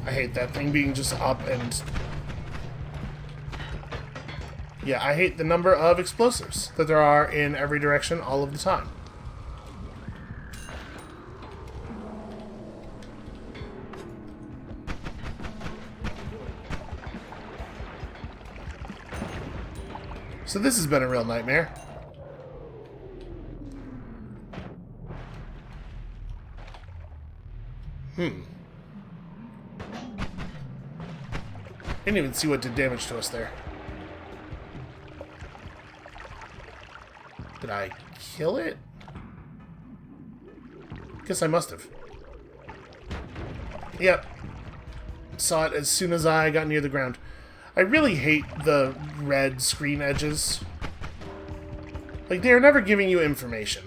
I hate that thing being just up and... Yeah, I hate the number of explosives that there are in every direction all of the time. So this has been a real nightmare. Didn't even see what did damage to us there. Did I kill it? Guess I must have. Yep. Saw it as soon as I got near the ground. I really hate the red screen edges. Like, they are never giving you information.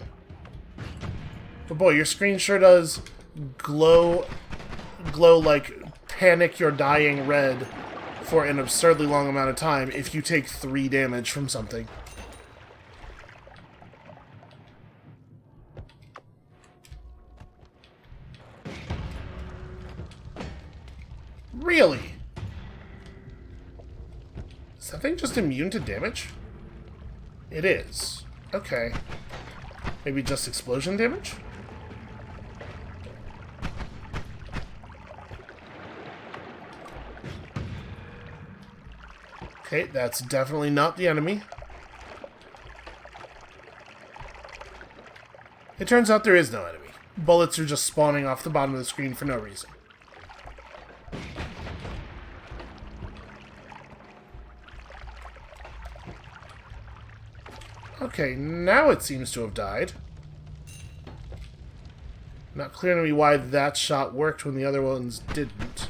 But boy, your screen sure does glow like panic you're dying red for an absurdly long amount of time if you take 3 damage from something. Really? Is that thing just immune to damage? It is. Okay. Maybe just explosion damage? Okay, that's definitely not the enemy. It turns out there is no enemy. Bullets are just spawning off the bottom of the screen for no reason. Okay, now it seems to have died. Not clear to me why that shot worked when the other ones didn't.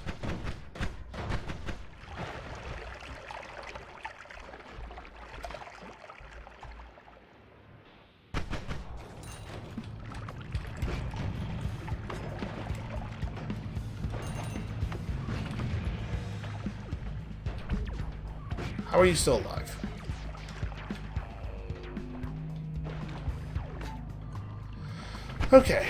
How are you still alive? Okay.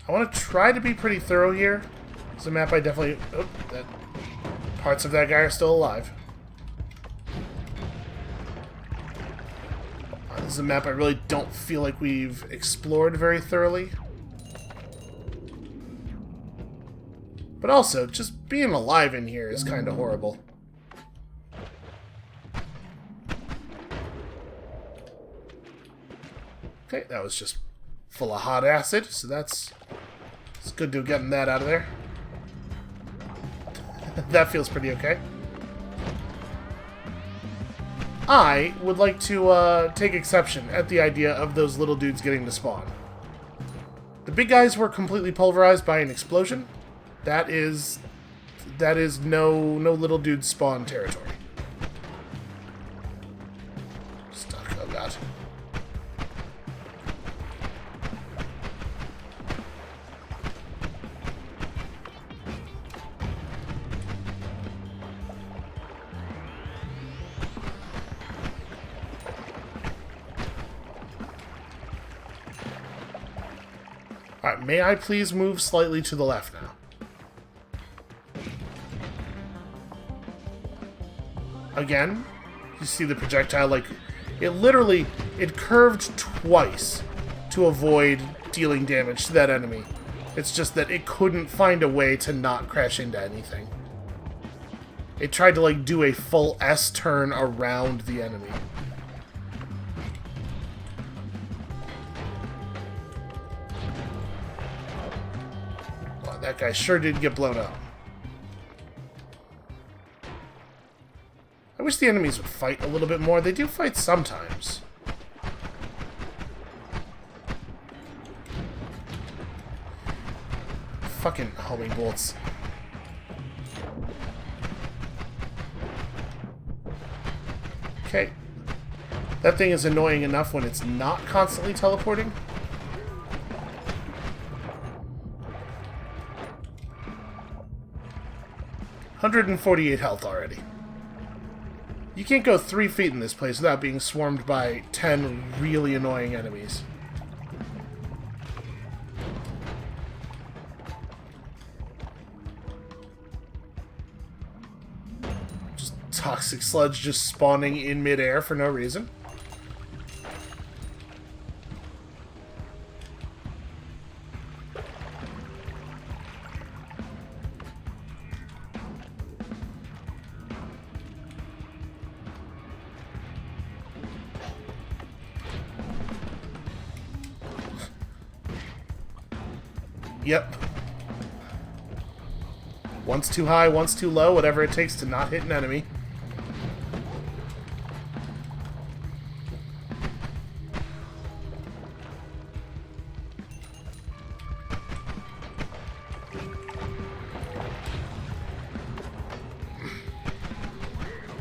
I want to try to be pretty thorough here. It's a map I definitely... Oh, parts of that guy are still alive. This is a map I really don't feel like we've explored very thoroughly. But also, just being alive in here is kind of horrible. Okay, that was just full of hot acid, so that's good to getting that out of there. That feels pretty okay. I would like to take exception at the idea of those little dudes getting to spawn. The big guys were completely pulverized by an explosion. That is no little dude spawn territory. Stuck. Oh god. Alright, may I please move slightly to the left now? Again, you see the projectile, like, it curved twice to avoid dealing damage to that enemy. It's just that it couldn't find a way to not crash into anything. It tried to, like, do a full S-turn around the enemy. Wow, that guy sure did get blown up. I wish the enemies would fight a little bit more. They do fight sometimes. Fucking homing bolts. Okay. That thing is annoying enough when it's not constantly teleporting. $148 health already. You can't go 3 feet in this place without being swarmed by 10 really annoying enemies. Just toxic sludge just spawning in midair for no reason. Yep. Once too high, once too low, whatever it takes to not hit an enemy.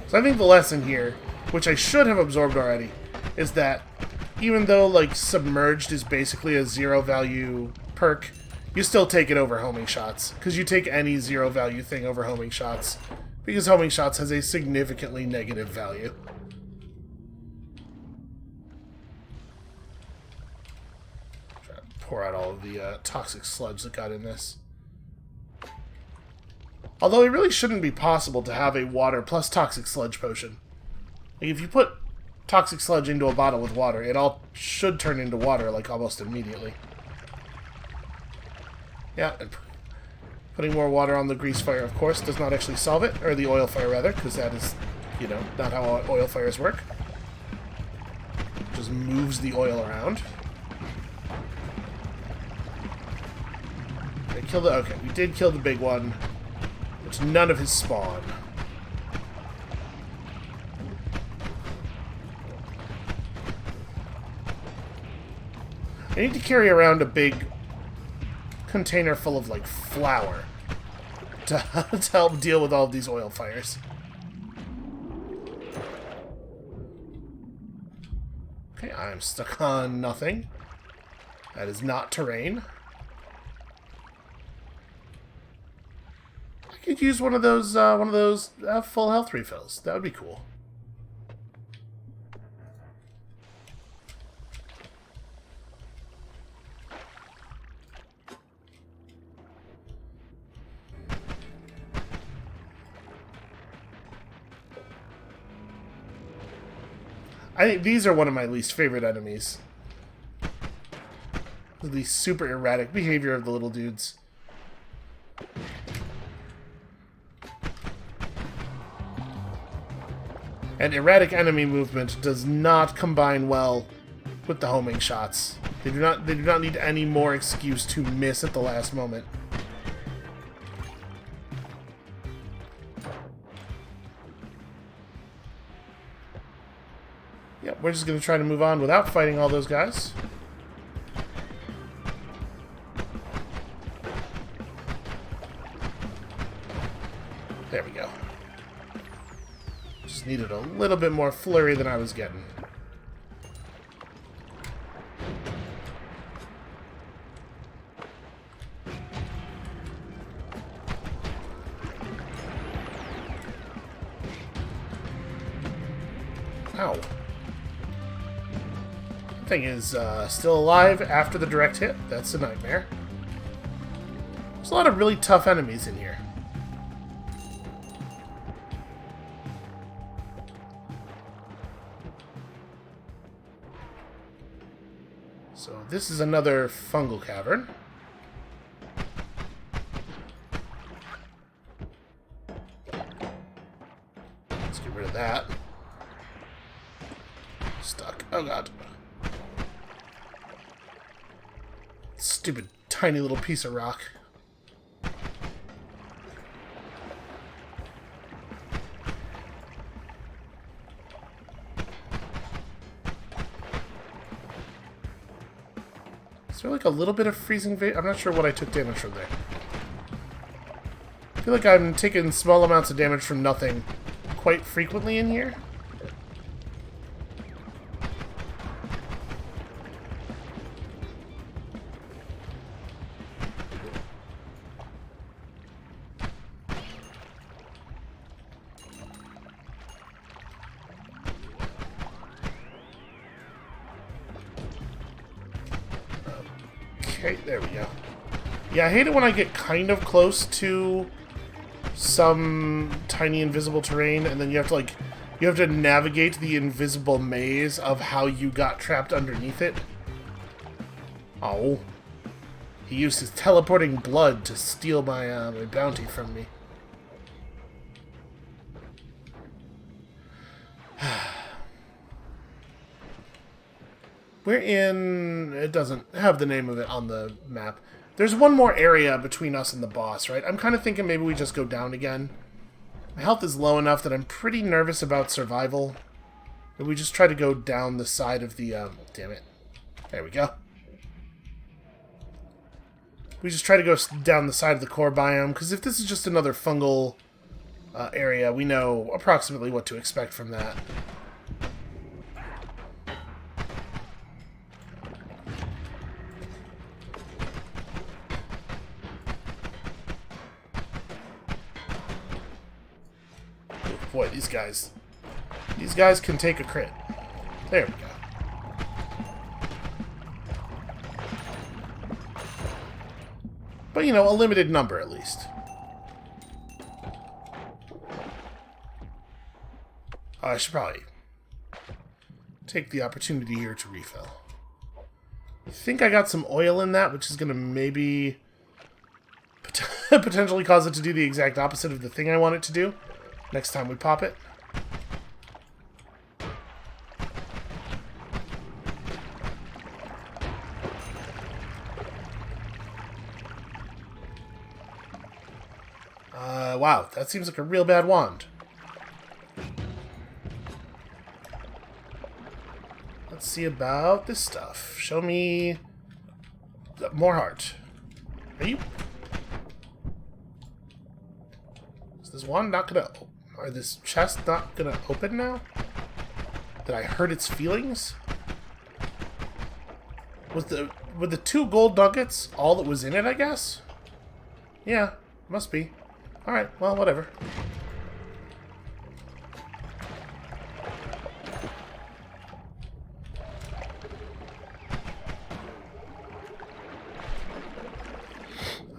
So I think the lesson here, which I should have absorbed already, is that even though, like, Submerged is basically a zero-value perk, you still take it over homing shots, because you take any zero-value thing over homing shots, because homing shots has a significantly negative value. Try to pour out all of the toxic sludge that got in this. Although it really shouldn't be possible to have a water plus toxic sludge potion. Like, if you put toxic sludge into a bottle with water, it all should turn into water, like, almost immediately. Yeah, and putting more water on the grease fire, of course, does not actually solve it. Or the oil fire, rather, because that is, you know, not how oil fires work. Just moves the oil around. Okay, we did kill the big one. There's none of his spawn. I need to carry around a big container full of, like, flour to help deal with all of these oil fires. Okay, I'm stuck on nothing. That is not terrain. I could use one of those full health refills. That would be cool. I think these are one of my least favorite enemies. The super erratic behavior of the little dudes. And erratic enemy movement does not combine well with the homing shots. They do not need any more excuse to miss at the last moment. Yep, we're just going to try to move on without fighting all those guys. There we go. Just needed a little bit more flurry than I was getting. Ow. That thing is still alive after the direct hit. That's a nightmare. There's a lot of really tough enemies in here. So this is another Fungal Cavern. Let's get rid of that. Stuck. Oh god. Stupid tiny little piece of rock. Is there like a little bit of freezing I'm not sure what I took damage from there. I feel like I'm taking small amounts of damage from nothing quite frequently in here. Okay, there we go. Yeah, I hate it when I get kind of close to some tiny invisible terrain, and then you have to navigate the invisible maze of how you got trapped underneath it. Oh. He used his teleporting blood to steal my, my bounty from me. We're in... It doesn't have the name of it on the map. There's one more area between us and the boss, right? I'm kind of thinking maybe we just go down again. My health is low enough that I'm pretty nervous about survival. Maybe we just try to go down the side of the... damn it. There we go. We just try to go down the side of the core biome, because if this is just another fungal area, we know approximately what to expect from that. Boy, these guys can take a crit. There we go. But, you know, a limited number at least. I should probably take the opportunity here to refill. I think I got some oil in that, which is going to maybe potentially cause it to do the exact opposite of the thing I want it to do next time we pop it. Wow, that seems like a real bad wand. Let's see about this stuff. Show me more heart. Are you... Is this wand not gonna... Or this chest not gonna open now? Did I hurt its feelings? Were the 2 gold nuggets all that was in it, I guess? Yeah, must be. Alright, well, whatever.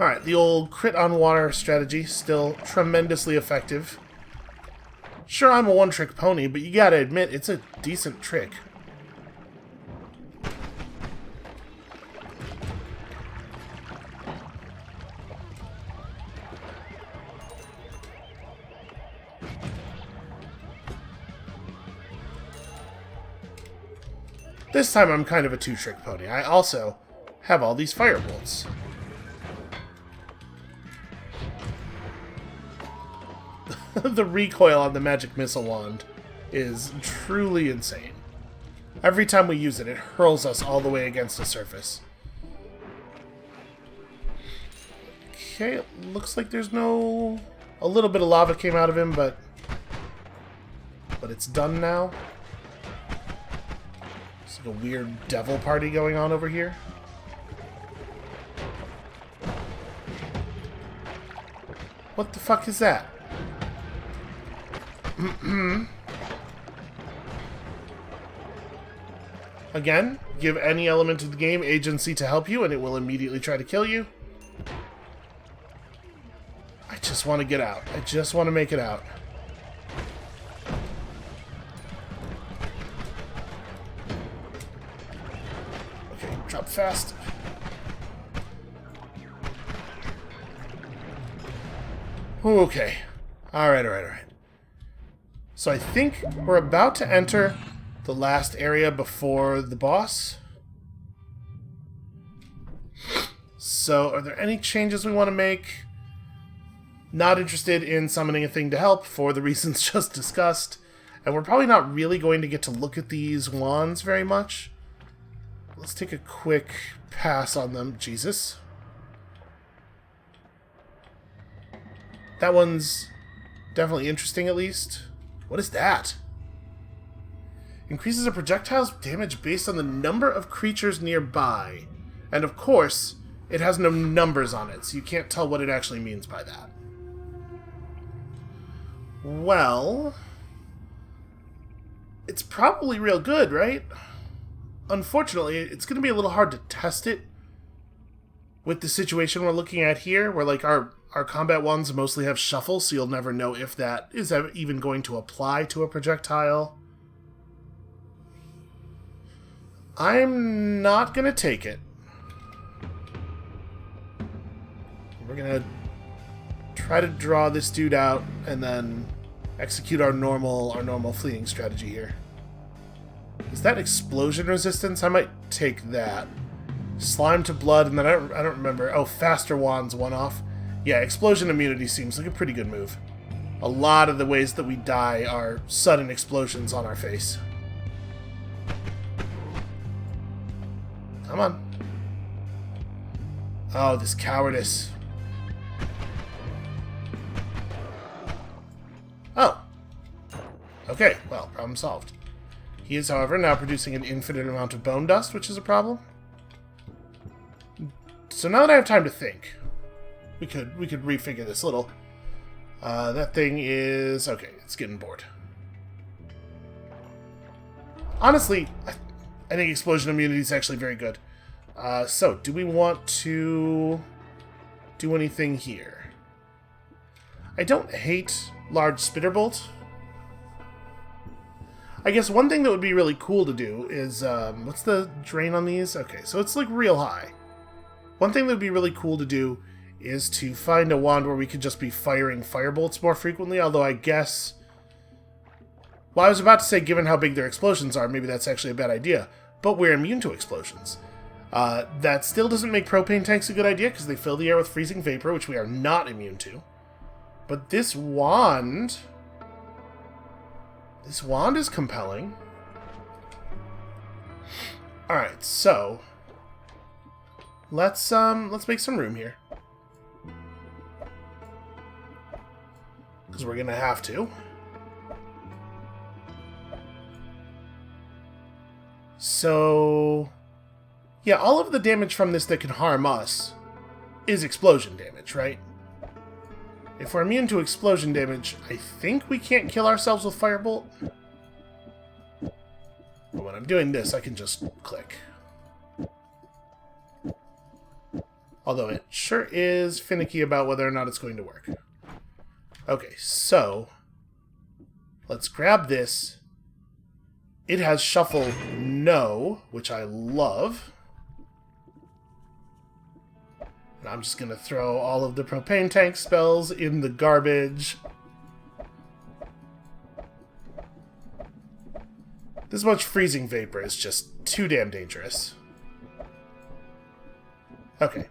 Alright, the old crit on water strategy, still tremendously effective. Sure, I'm a one-trick pony, but you gotta admit, it's a decent trick. This time I'm kind of a two-trick pony. I also have all these firebolts. The recoil on the magic missile wand is truly insane. Every time we use it, it hurls us all the way against the surface. Okay, it looks like there's no... A little bit of lava came out of him, but it's done now. It's like a weird devil party going on over here. What the fuck is that? Again, give any element of the game agency to help you and it will immediately try to kill you. I just want to get out. I just want to make it out. Okay, drop fast. Okay. Alright. So I think we're about to enter the last area before the boss. So are there any changes we want to make? Not interested in summoning a thing to help for the reasons just discussed. And we're probably not really going to get to look at these wands very much. Let's take a quick pass on them. Jesus. That one's definitely interesting, at least. What is that? Increases a projectile's damage based on the number of creatures nearby. And of course, it has no numbers on it, so you can't tell what it actually means by that. Well, it's probably real good, right? Unfortunately, it's going to be a little hard to test it with the situation we're looking at here, where like our combat ones mostly have shuffle, so you'll never know if that is even going to apply to a projectile. I'm not going to take it. We're going to try to draw this dude out and then execute our normal fleeing strategy here. Is that explosion resistance? I might take that. Slime to blood, and then I don't remember. Oh, faster wands, one off. Yeah, explosion immunity seems like a pretty good move. A lot of the ways that we die are sudden explosions on our face. Come on. Oh, this cowardice. Oh. Okay, well, problem solved. He is, however, now producing an infinite amount of bone dust, which is a problem. So now that I have time to think, we could refigure this a little. That thing is... Okay, it's getting bored. Honestly, I think explosion immunity is actually very good. So, do we want to do anything here? I don't hate large spitterbolt. I guess one thing that would be really cool to do is, what's the drain on these? Okay, so it's like real high. One thing that would be really cool to do is to find a wand where we could just be firing firebolts more frequently, although I guess... Well, I was about to say, given how big their explosions are, maybe that's actually a bad idea. But we're immune to explosions. That still doesn't make propane tanks a good idea, because they fill the air with freezing vapor, which we are not immune to. But this wand... This wand is compelling. Alright, so... Let's make some room here. Because we're gonna have to. So... Yeah, all of the damage from this that can harm us is explosion damage, right? If we're immune to explosion damage, I think we can't kill ourselves with Firebolt. But when I'm doing this, I can just click. Although it sure is finicky about whether or not it's going to work. Okay, so... Let's grab this. It has Shuffle No, which I love. And I'm just going to throw all of the propane tank spells in the garbage. This much freezing vapor is just too damn dangerous. Okay.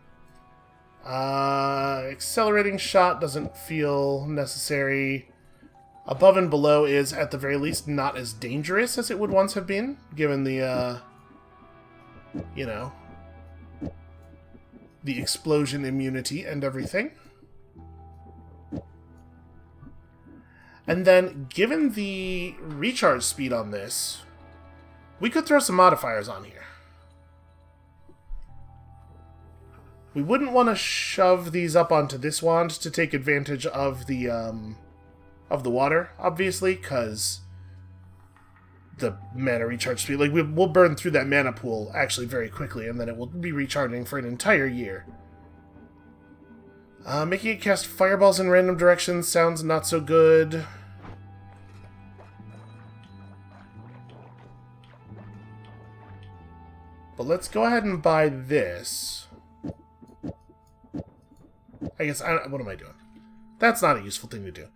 Accelerating shot doesn't feel necessary. Above and below is, at the very least, not as dangerous as it would once have been, given the, you know, the explosion immunity and everything. And then, given the recharge speed on this, we could throw some modifiers on here. We wouldn't want to shove these up onto this wand to take advantage of the water, obviously, because the mana recharge speed, like, we'll burn through that mana pool actually very quickly, and then it will be recharging for an entire year. Making it cast fireballs in random directions sounds not so good. But let's go ahead and buy this. I guess, what am I doing? That's not a useful thing to do.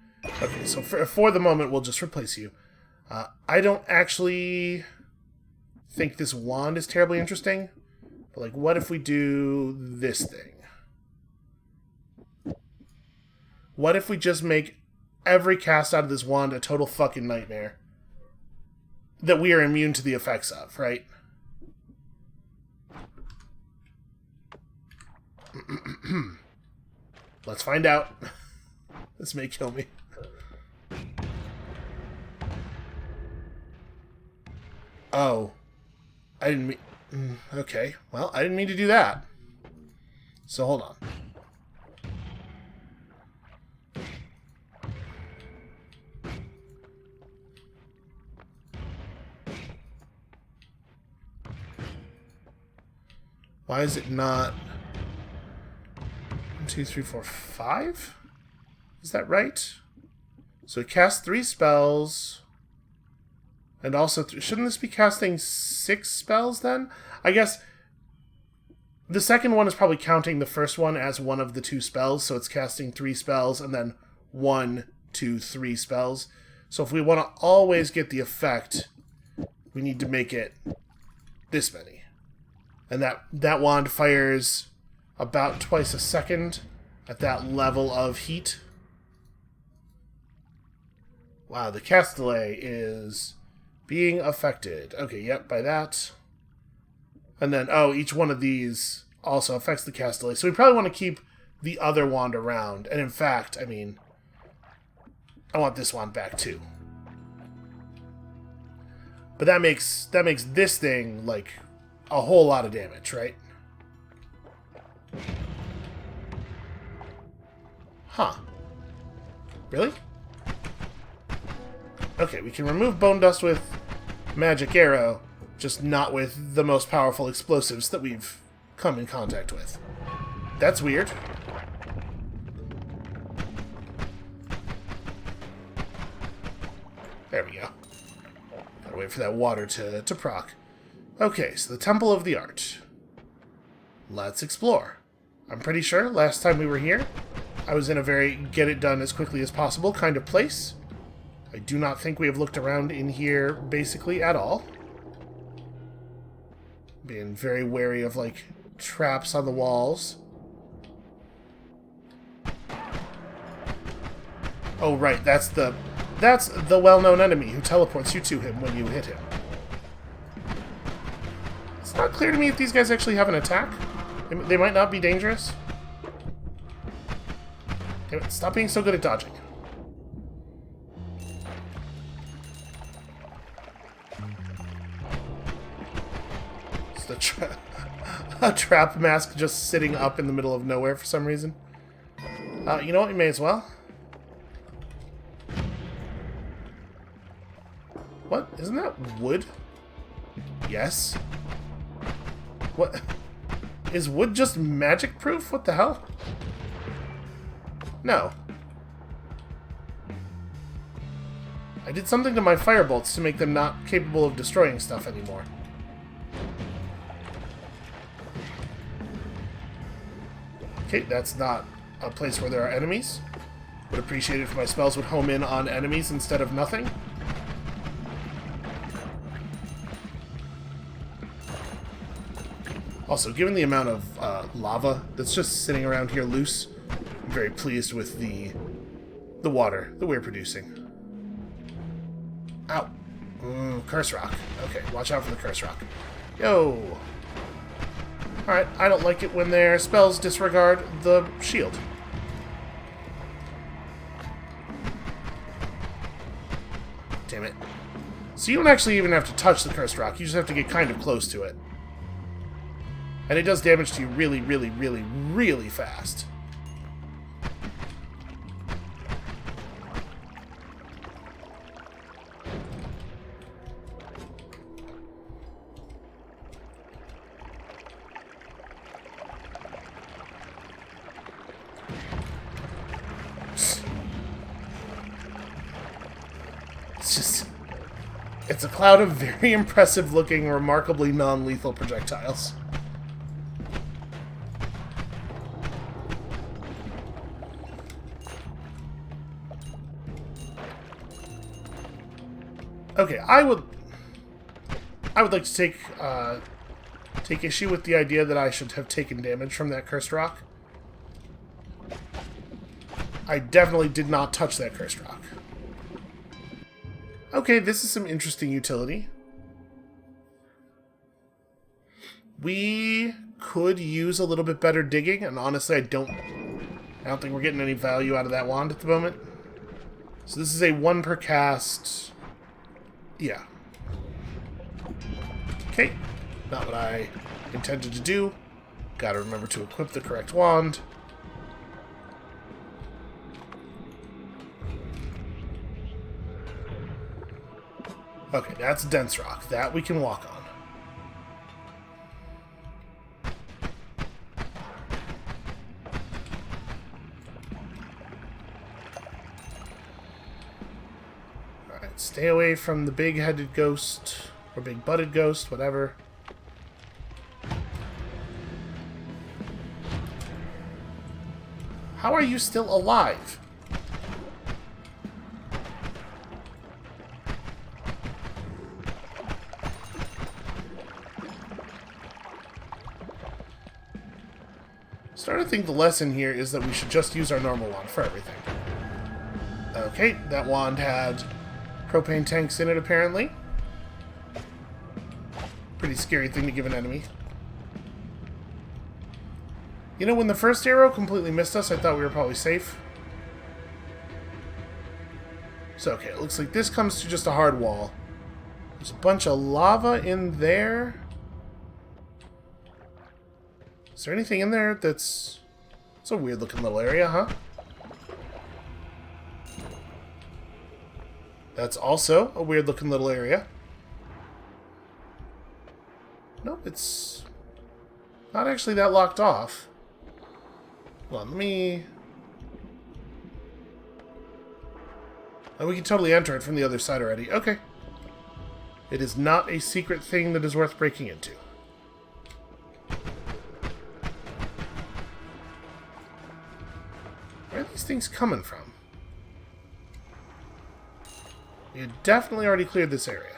Okay, so for the moment, we'll just replace you. I don't actually think this wand is terribly interesting. But, like, what if we do this thing? What if we just make every cast out of this wand a total fucking nightmare? That we are immune to the effects of, right? Let's find out. This may kill me. Oh. I didn't mean... Okay. Well, I didn't mean to do that. So, hold on. Why is it not... 1, 2, 3, 4, 5? Is that right? So it casts 3 spells. And also, shouldn't this be casting 6 spells then? I guess the second one is probably counting the first one as one of the 2 spells. So it's casting 3 spells and then 1, 2, 3 spells. So if we want to always get the effect, we need to make it this many. And that wand fires about twice a second at that level of heat. Wow, the cast delay is being affected. Okay, yep, by that. And then, oh, each one of these also affects the cast delay. So we probably want to keep the other wand around. And in fact, I mean, I want this wand back too. But that makes this thing, like, a whole lot of damage, right? Huh. Really? Okay, we can remove bone dust with magic arrow, just not with the most powerful explosives that we've come in contact with. That's weird. There we go. Gotta wait for that water to proc. Okay, so the Temple of the Art. Let's explore. I'm pretty sure last time we were here, I was in a very get it done as quickly as possible kind of place. I do not think we have looked around in here basically at all. Being very wary of, like, traps on the walls. Oh, right, that's the well-known enemy who teleports you to him when you hit him. It's not clear to me if these guys actually have an attack. They might not be dangerous. Damn it, stop being so good at dodging. It's the a trap mask just sitting up in the middle of nowhere for some reason. You know what? We may as well. What? Isn't that wood? Yes. What? Is wood just magic proof? What the hell? No. I did something to my firebolts to make them not capable of destroying stuff anymore. Okay, that's not a place where there are enemies. Would appreciate it if my spells would home in on enemies instead of nothing. Also, given the amount of lava that's just sitting around here loose, I'm very pleased with the water that we're producing. Ow. Curse rock. Okay, watch out for the curse rock. Yo! Alright, I don't like it when their spells disregard the shield. Damn it. So you don't actually even have to touch the cursed rock, you just have to get kind of close to it. And it does damage to you really, really, really, really fast. It's a cloud of very impressive looking, remarkably non-lethal projectiles. Okay, I would like to take issue with the idea that I should have taken damage from that cursed rock. I definitely did not touch that cursed rock. Okay, this is some interesting utility. We could use a little bit better digging, and honestly, I don't think we're getting any value out of that wand at the moment. So this is a 1 per cast. Yeah. Okay, not what I intended to do. Gotta remember to equip the correct wand. Okay, that's dense rock. That we can walk on. Alright, stay away from the big-headed ghost, or big-butted ghost, whatever. How are you still alive? Starting to think the lesson here is that we should just use our normal wand for everything. Okay, that wand had propane tanks in it, apparently. Pretty scary thing to give an enemy. You know, when the first arrow completely missed us, I thought we were probably safe. So, okay, it looks like this comes to just a hard wall. There's a bunch of lava in there. Is there anything in there that's... It's a weird-looking little area, huh? That's also a weird-looking little area. Nope, it's not actually that locked off. Hold on, let me... Oh, we can totally enter it from the other side already. Okay. It is not a secret thing that is worth breaking into. Where are these things coming from? You definitely already cleared this area.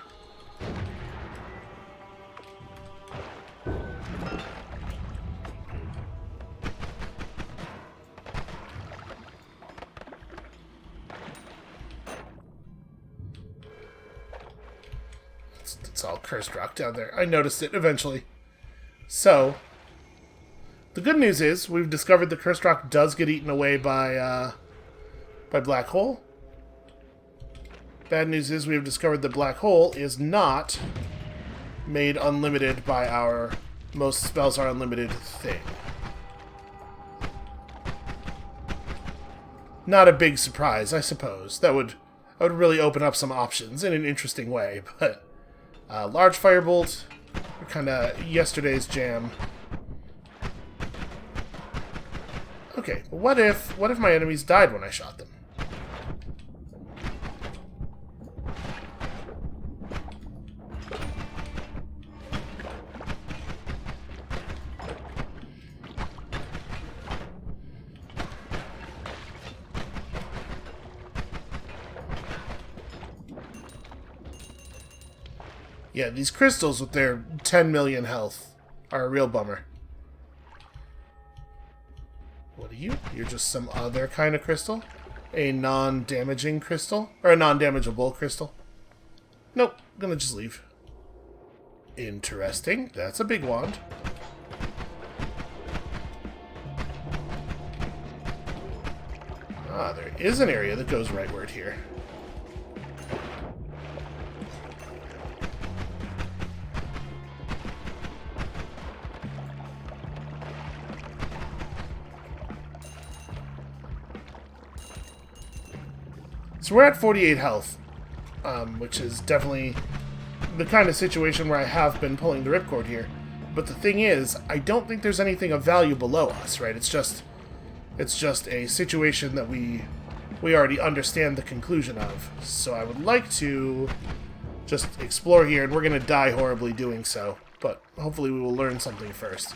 It's all cursed rock down there. I noticed it eventually. So, the good news is we've discovered the cursed rock does get eaten away by black hole. Bad news is we've discovered the black hole is not made unlimited by our most spells are unlimited thing. Not a big surprise, I suppose. That would really open up some options in an interesting way, but large firebolt, kind of yesterday's jam. Okay, but what if my enemies died when I shot them? Yeah, these crystals with their 10 million health are a real bummer. What are you? You're just some other kind of crystal? A non-damaging crystal? Or a non-damageable crystal? Nope, gonna just leave. Interesting. That's a big wand. Ah, there is an area that goes rightward here. So we're at 48 health, which is definitely the kind of situation where I have been pulling the ripcord here. But the thing is, I don't think there's anything of value below us, right? It's just a situation that we already understand the conclusion of. So I would like to just explore here, and we're going to die horribly doing so. But hopefully we will learn something first.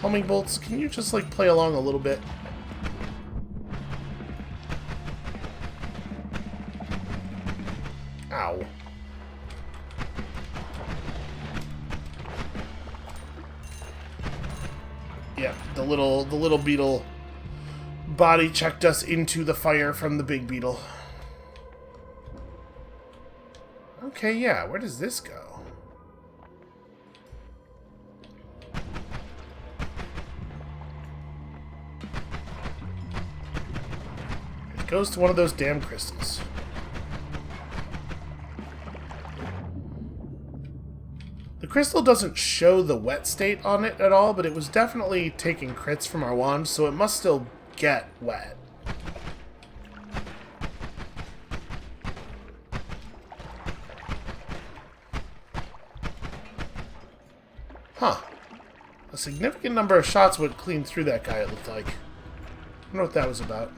Homing bolts, can you just, like, play along a little bit? Ow. Yeah, the little beetle body checked us into the fire from the big beetle. Okay, yeah, where does this go? It goes to one of those damn crystals. The crystal doesn't show the wet state on it at all, but it was definitely taking crits from our wand, so it must still get wet. Huh. A significant number of shots went clean through that guy, it looked like. I wonder what that was about.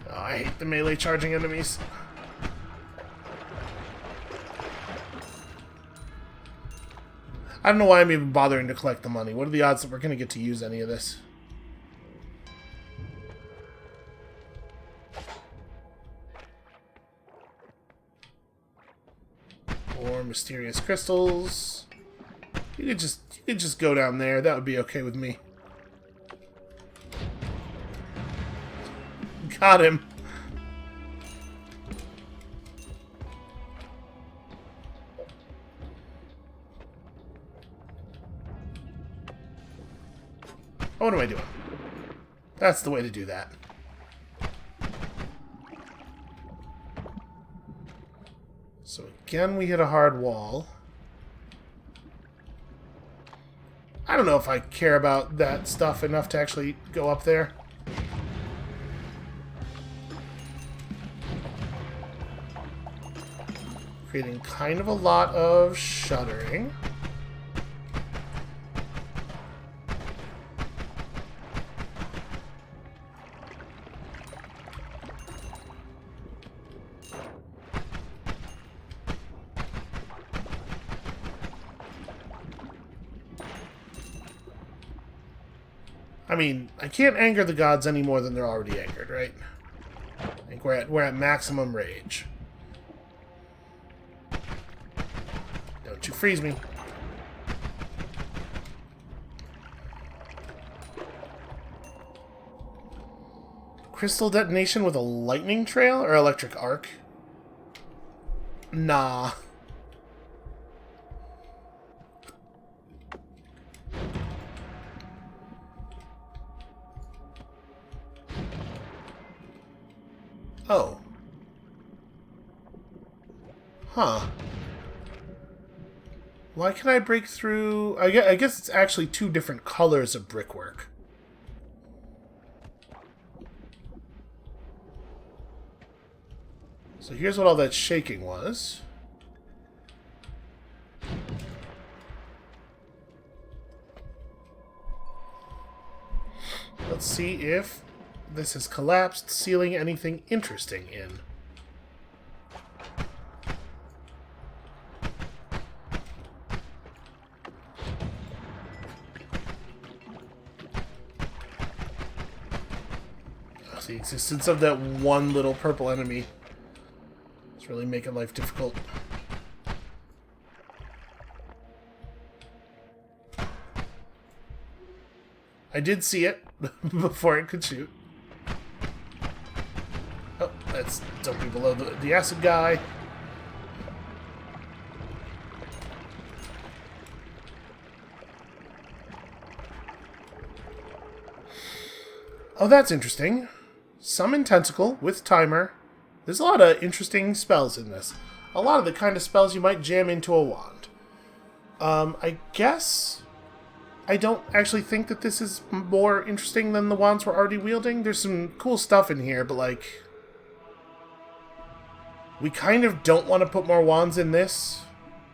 I hate the melee charging enemies. I don't know why I'm even bothering to collect the money. What are the odds that we're going to get to use any of this? Or mysterious crystals. You could just go down there. That would be okay with me. Got him. What am I doing? That's the way to do that. So again, we hit a hard wall. I don't know if I care about that stuff enough to actually go up there. Creating kind of a lot of shuddering. I mean, I can't anger the gods any more than they're already angered, right? I think we're at maximum rage. Don't you freeze me. Crystal detonation with a lightning trail or electric arc? Nah. Oh. Huh. Why can I break through... I guess it's actually two different colors of brickwork. So here's what all that shaking was. Let's see if this has collapsed, sealing anything interesting in. The existence of that one little purple enemy is really making life difficult. I did see it before it could shoot. Oh, that's jumping below the acid guy. Oh, that's interesting. Summon Tentacle with timer. There's a lot of interesting spells in this. A lot of the kind of spells you might jam into a wand. I guess I don't actually think that this is more interesting than the wands we're already wielding. There's some cool stuff in here, but like, we kind of don't want to put more wands in this,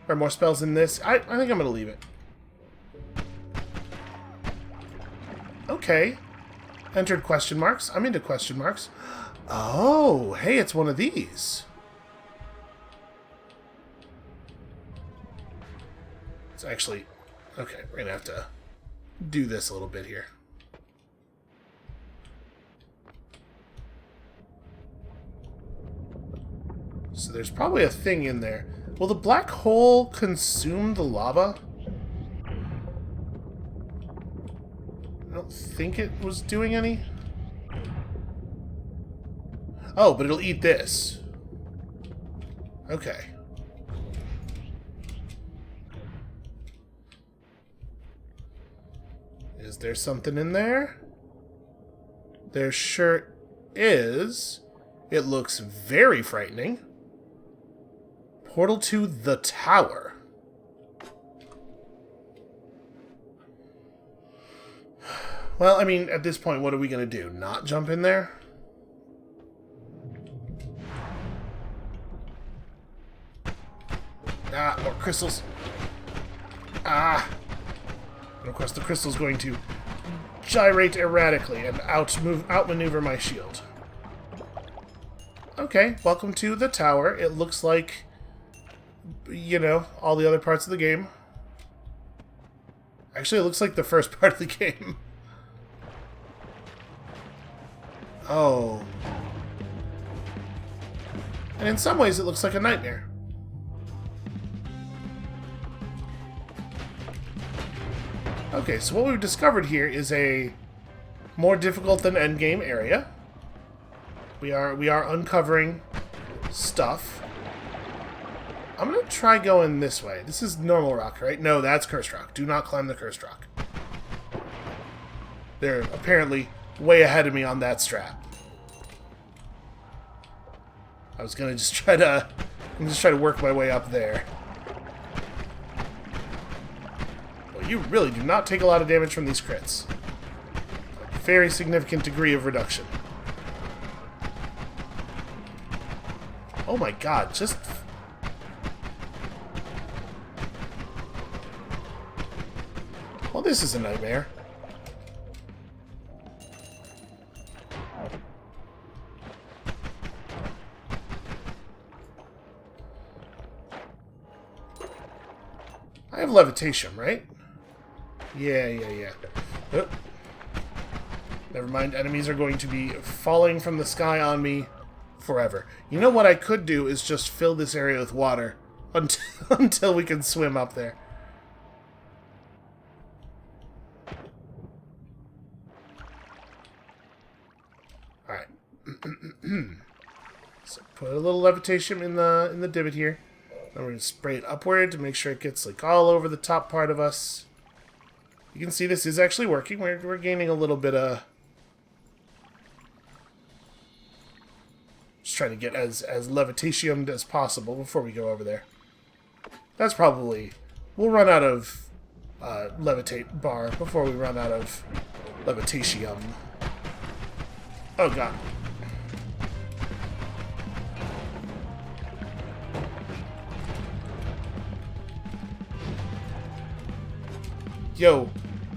or more spells in this. I think I'm going to leave it. Okay. Entered question marks. I'm into question marks. Oh, hey, it's one of these. It's actually... Okay, we're going to have to do this a little bit here. So there's probably a thing in there. Will the black hole consume the lava? I don't think it was doing any. Oh, but it'll eat this. Okay. Is there something in there? There sure is. It looks very frightening. Portal to the tower. Well, I mean, at this point, what are we going to do? Not jump in there? Ah, more crystals. Ah! And of course, the crystal's going to gyrate erratically and outmaneuver my shield. Okay, welcome to the tower. It looks like, you know, all the other parts of the game. Actually, it looks like the first part of the game. Oh. And in some ways, it looks like a nightmare. Okay, so what we've discovered here is a more difficult than endgame area. We are uncovering stuff. I'm gonna try going this way. This is normal rock, right? No, that's cursed rock. Do not climb the cursed rock. They're apparently way ahead of me on that strat. I was gonna just try to work my way up there. Well, you really do not take a lot of damage from these crits. A very significant degree of reduction. Oh my god, just... Well, this is a nightmare. I have levitation, right? Yeah. Oh. Never mind, enemies are going to be falling from the sky on me forever. You know what I could do is just fill this area with water until we can swim up there. Alright. So put a little levitation in the divot here. Then we're going to spray it upward to make sure it gets like all over the top part of us. You can see this is actually working. We're gaining a little bit of... Just trying to get as levitatiumed as possible before we go over there. That's probably... We'll run out of levitate bar before we run out of levitatium. Oh god. Yo,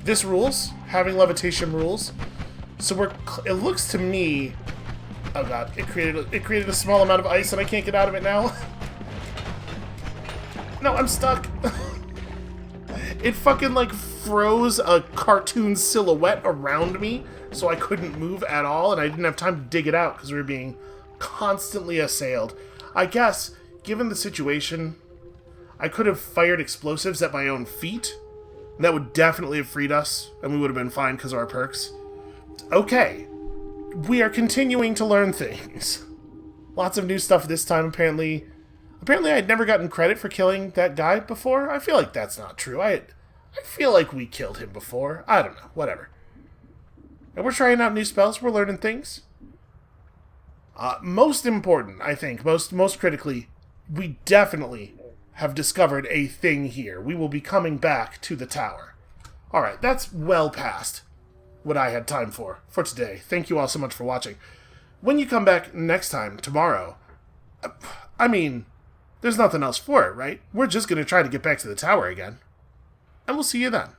this rules. Having levitation rules. So it looks to me... Oh god, it created a small amount of ice and I can't get out of it now. No, I'm stuck. It fucking like froze a cartoon silhouette around me so I couldn't move at all, and I didn't have time to dig it out because we were being constantly assailed. I guess, given the situation, I could have fired explosives at my own feet. That would definitely have freed us, and we would have been fine because of our perks. Okay. We are continuing to learn things. Lots of new stuff this time, apparently. Apparently, I had never gotten credit for killing that guy before. I feel like that's not true. I feel like we killed him before. I don't know. Whatever. And we're trying out new spells. We're learning things. Most important, I think, most critically, we definitely have discovered a thing here. We will be coming back to the tower. Alright, that's well past what I had time for today. Thank you all so much for watching. When you come back next time, tomorrow, I mean, there's nothing else for it, right? We're just going to try to get back to the tower again. And we'll see you then.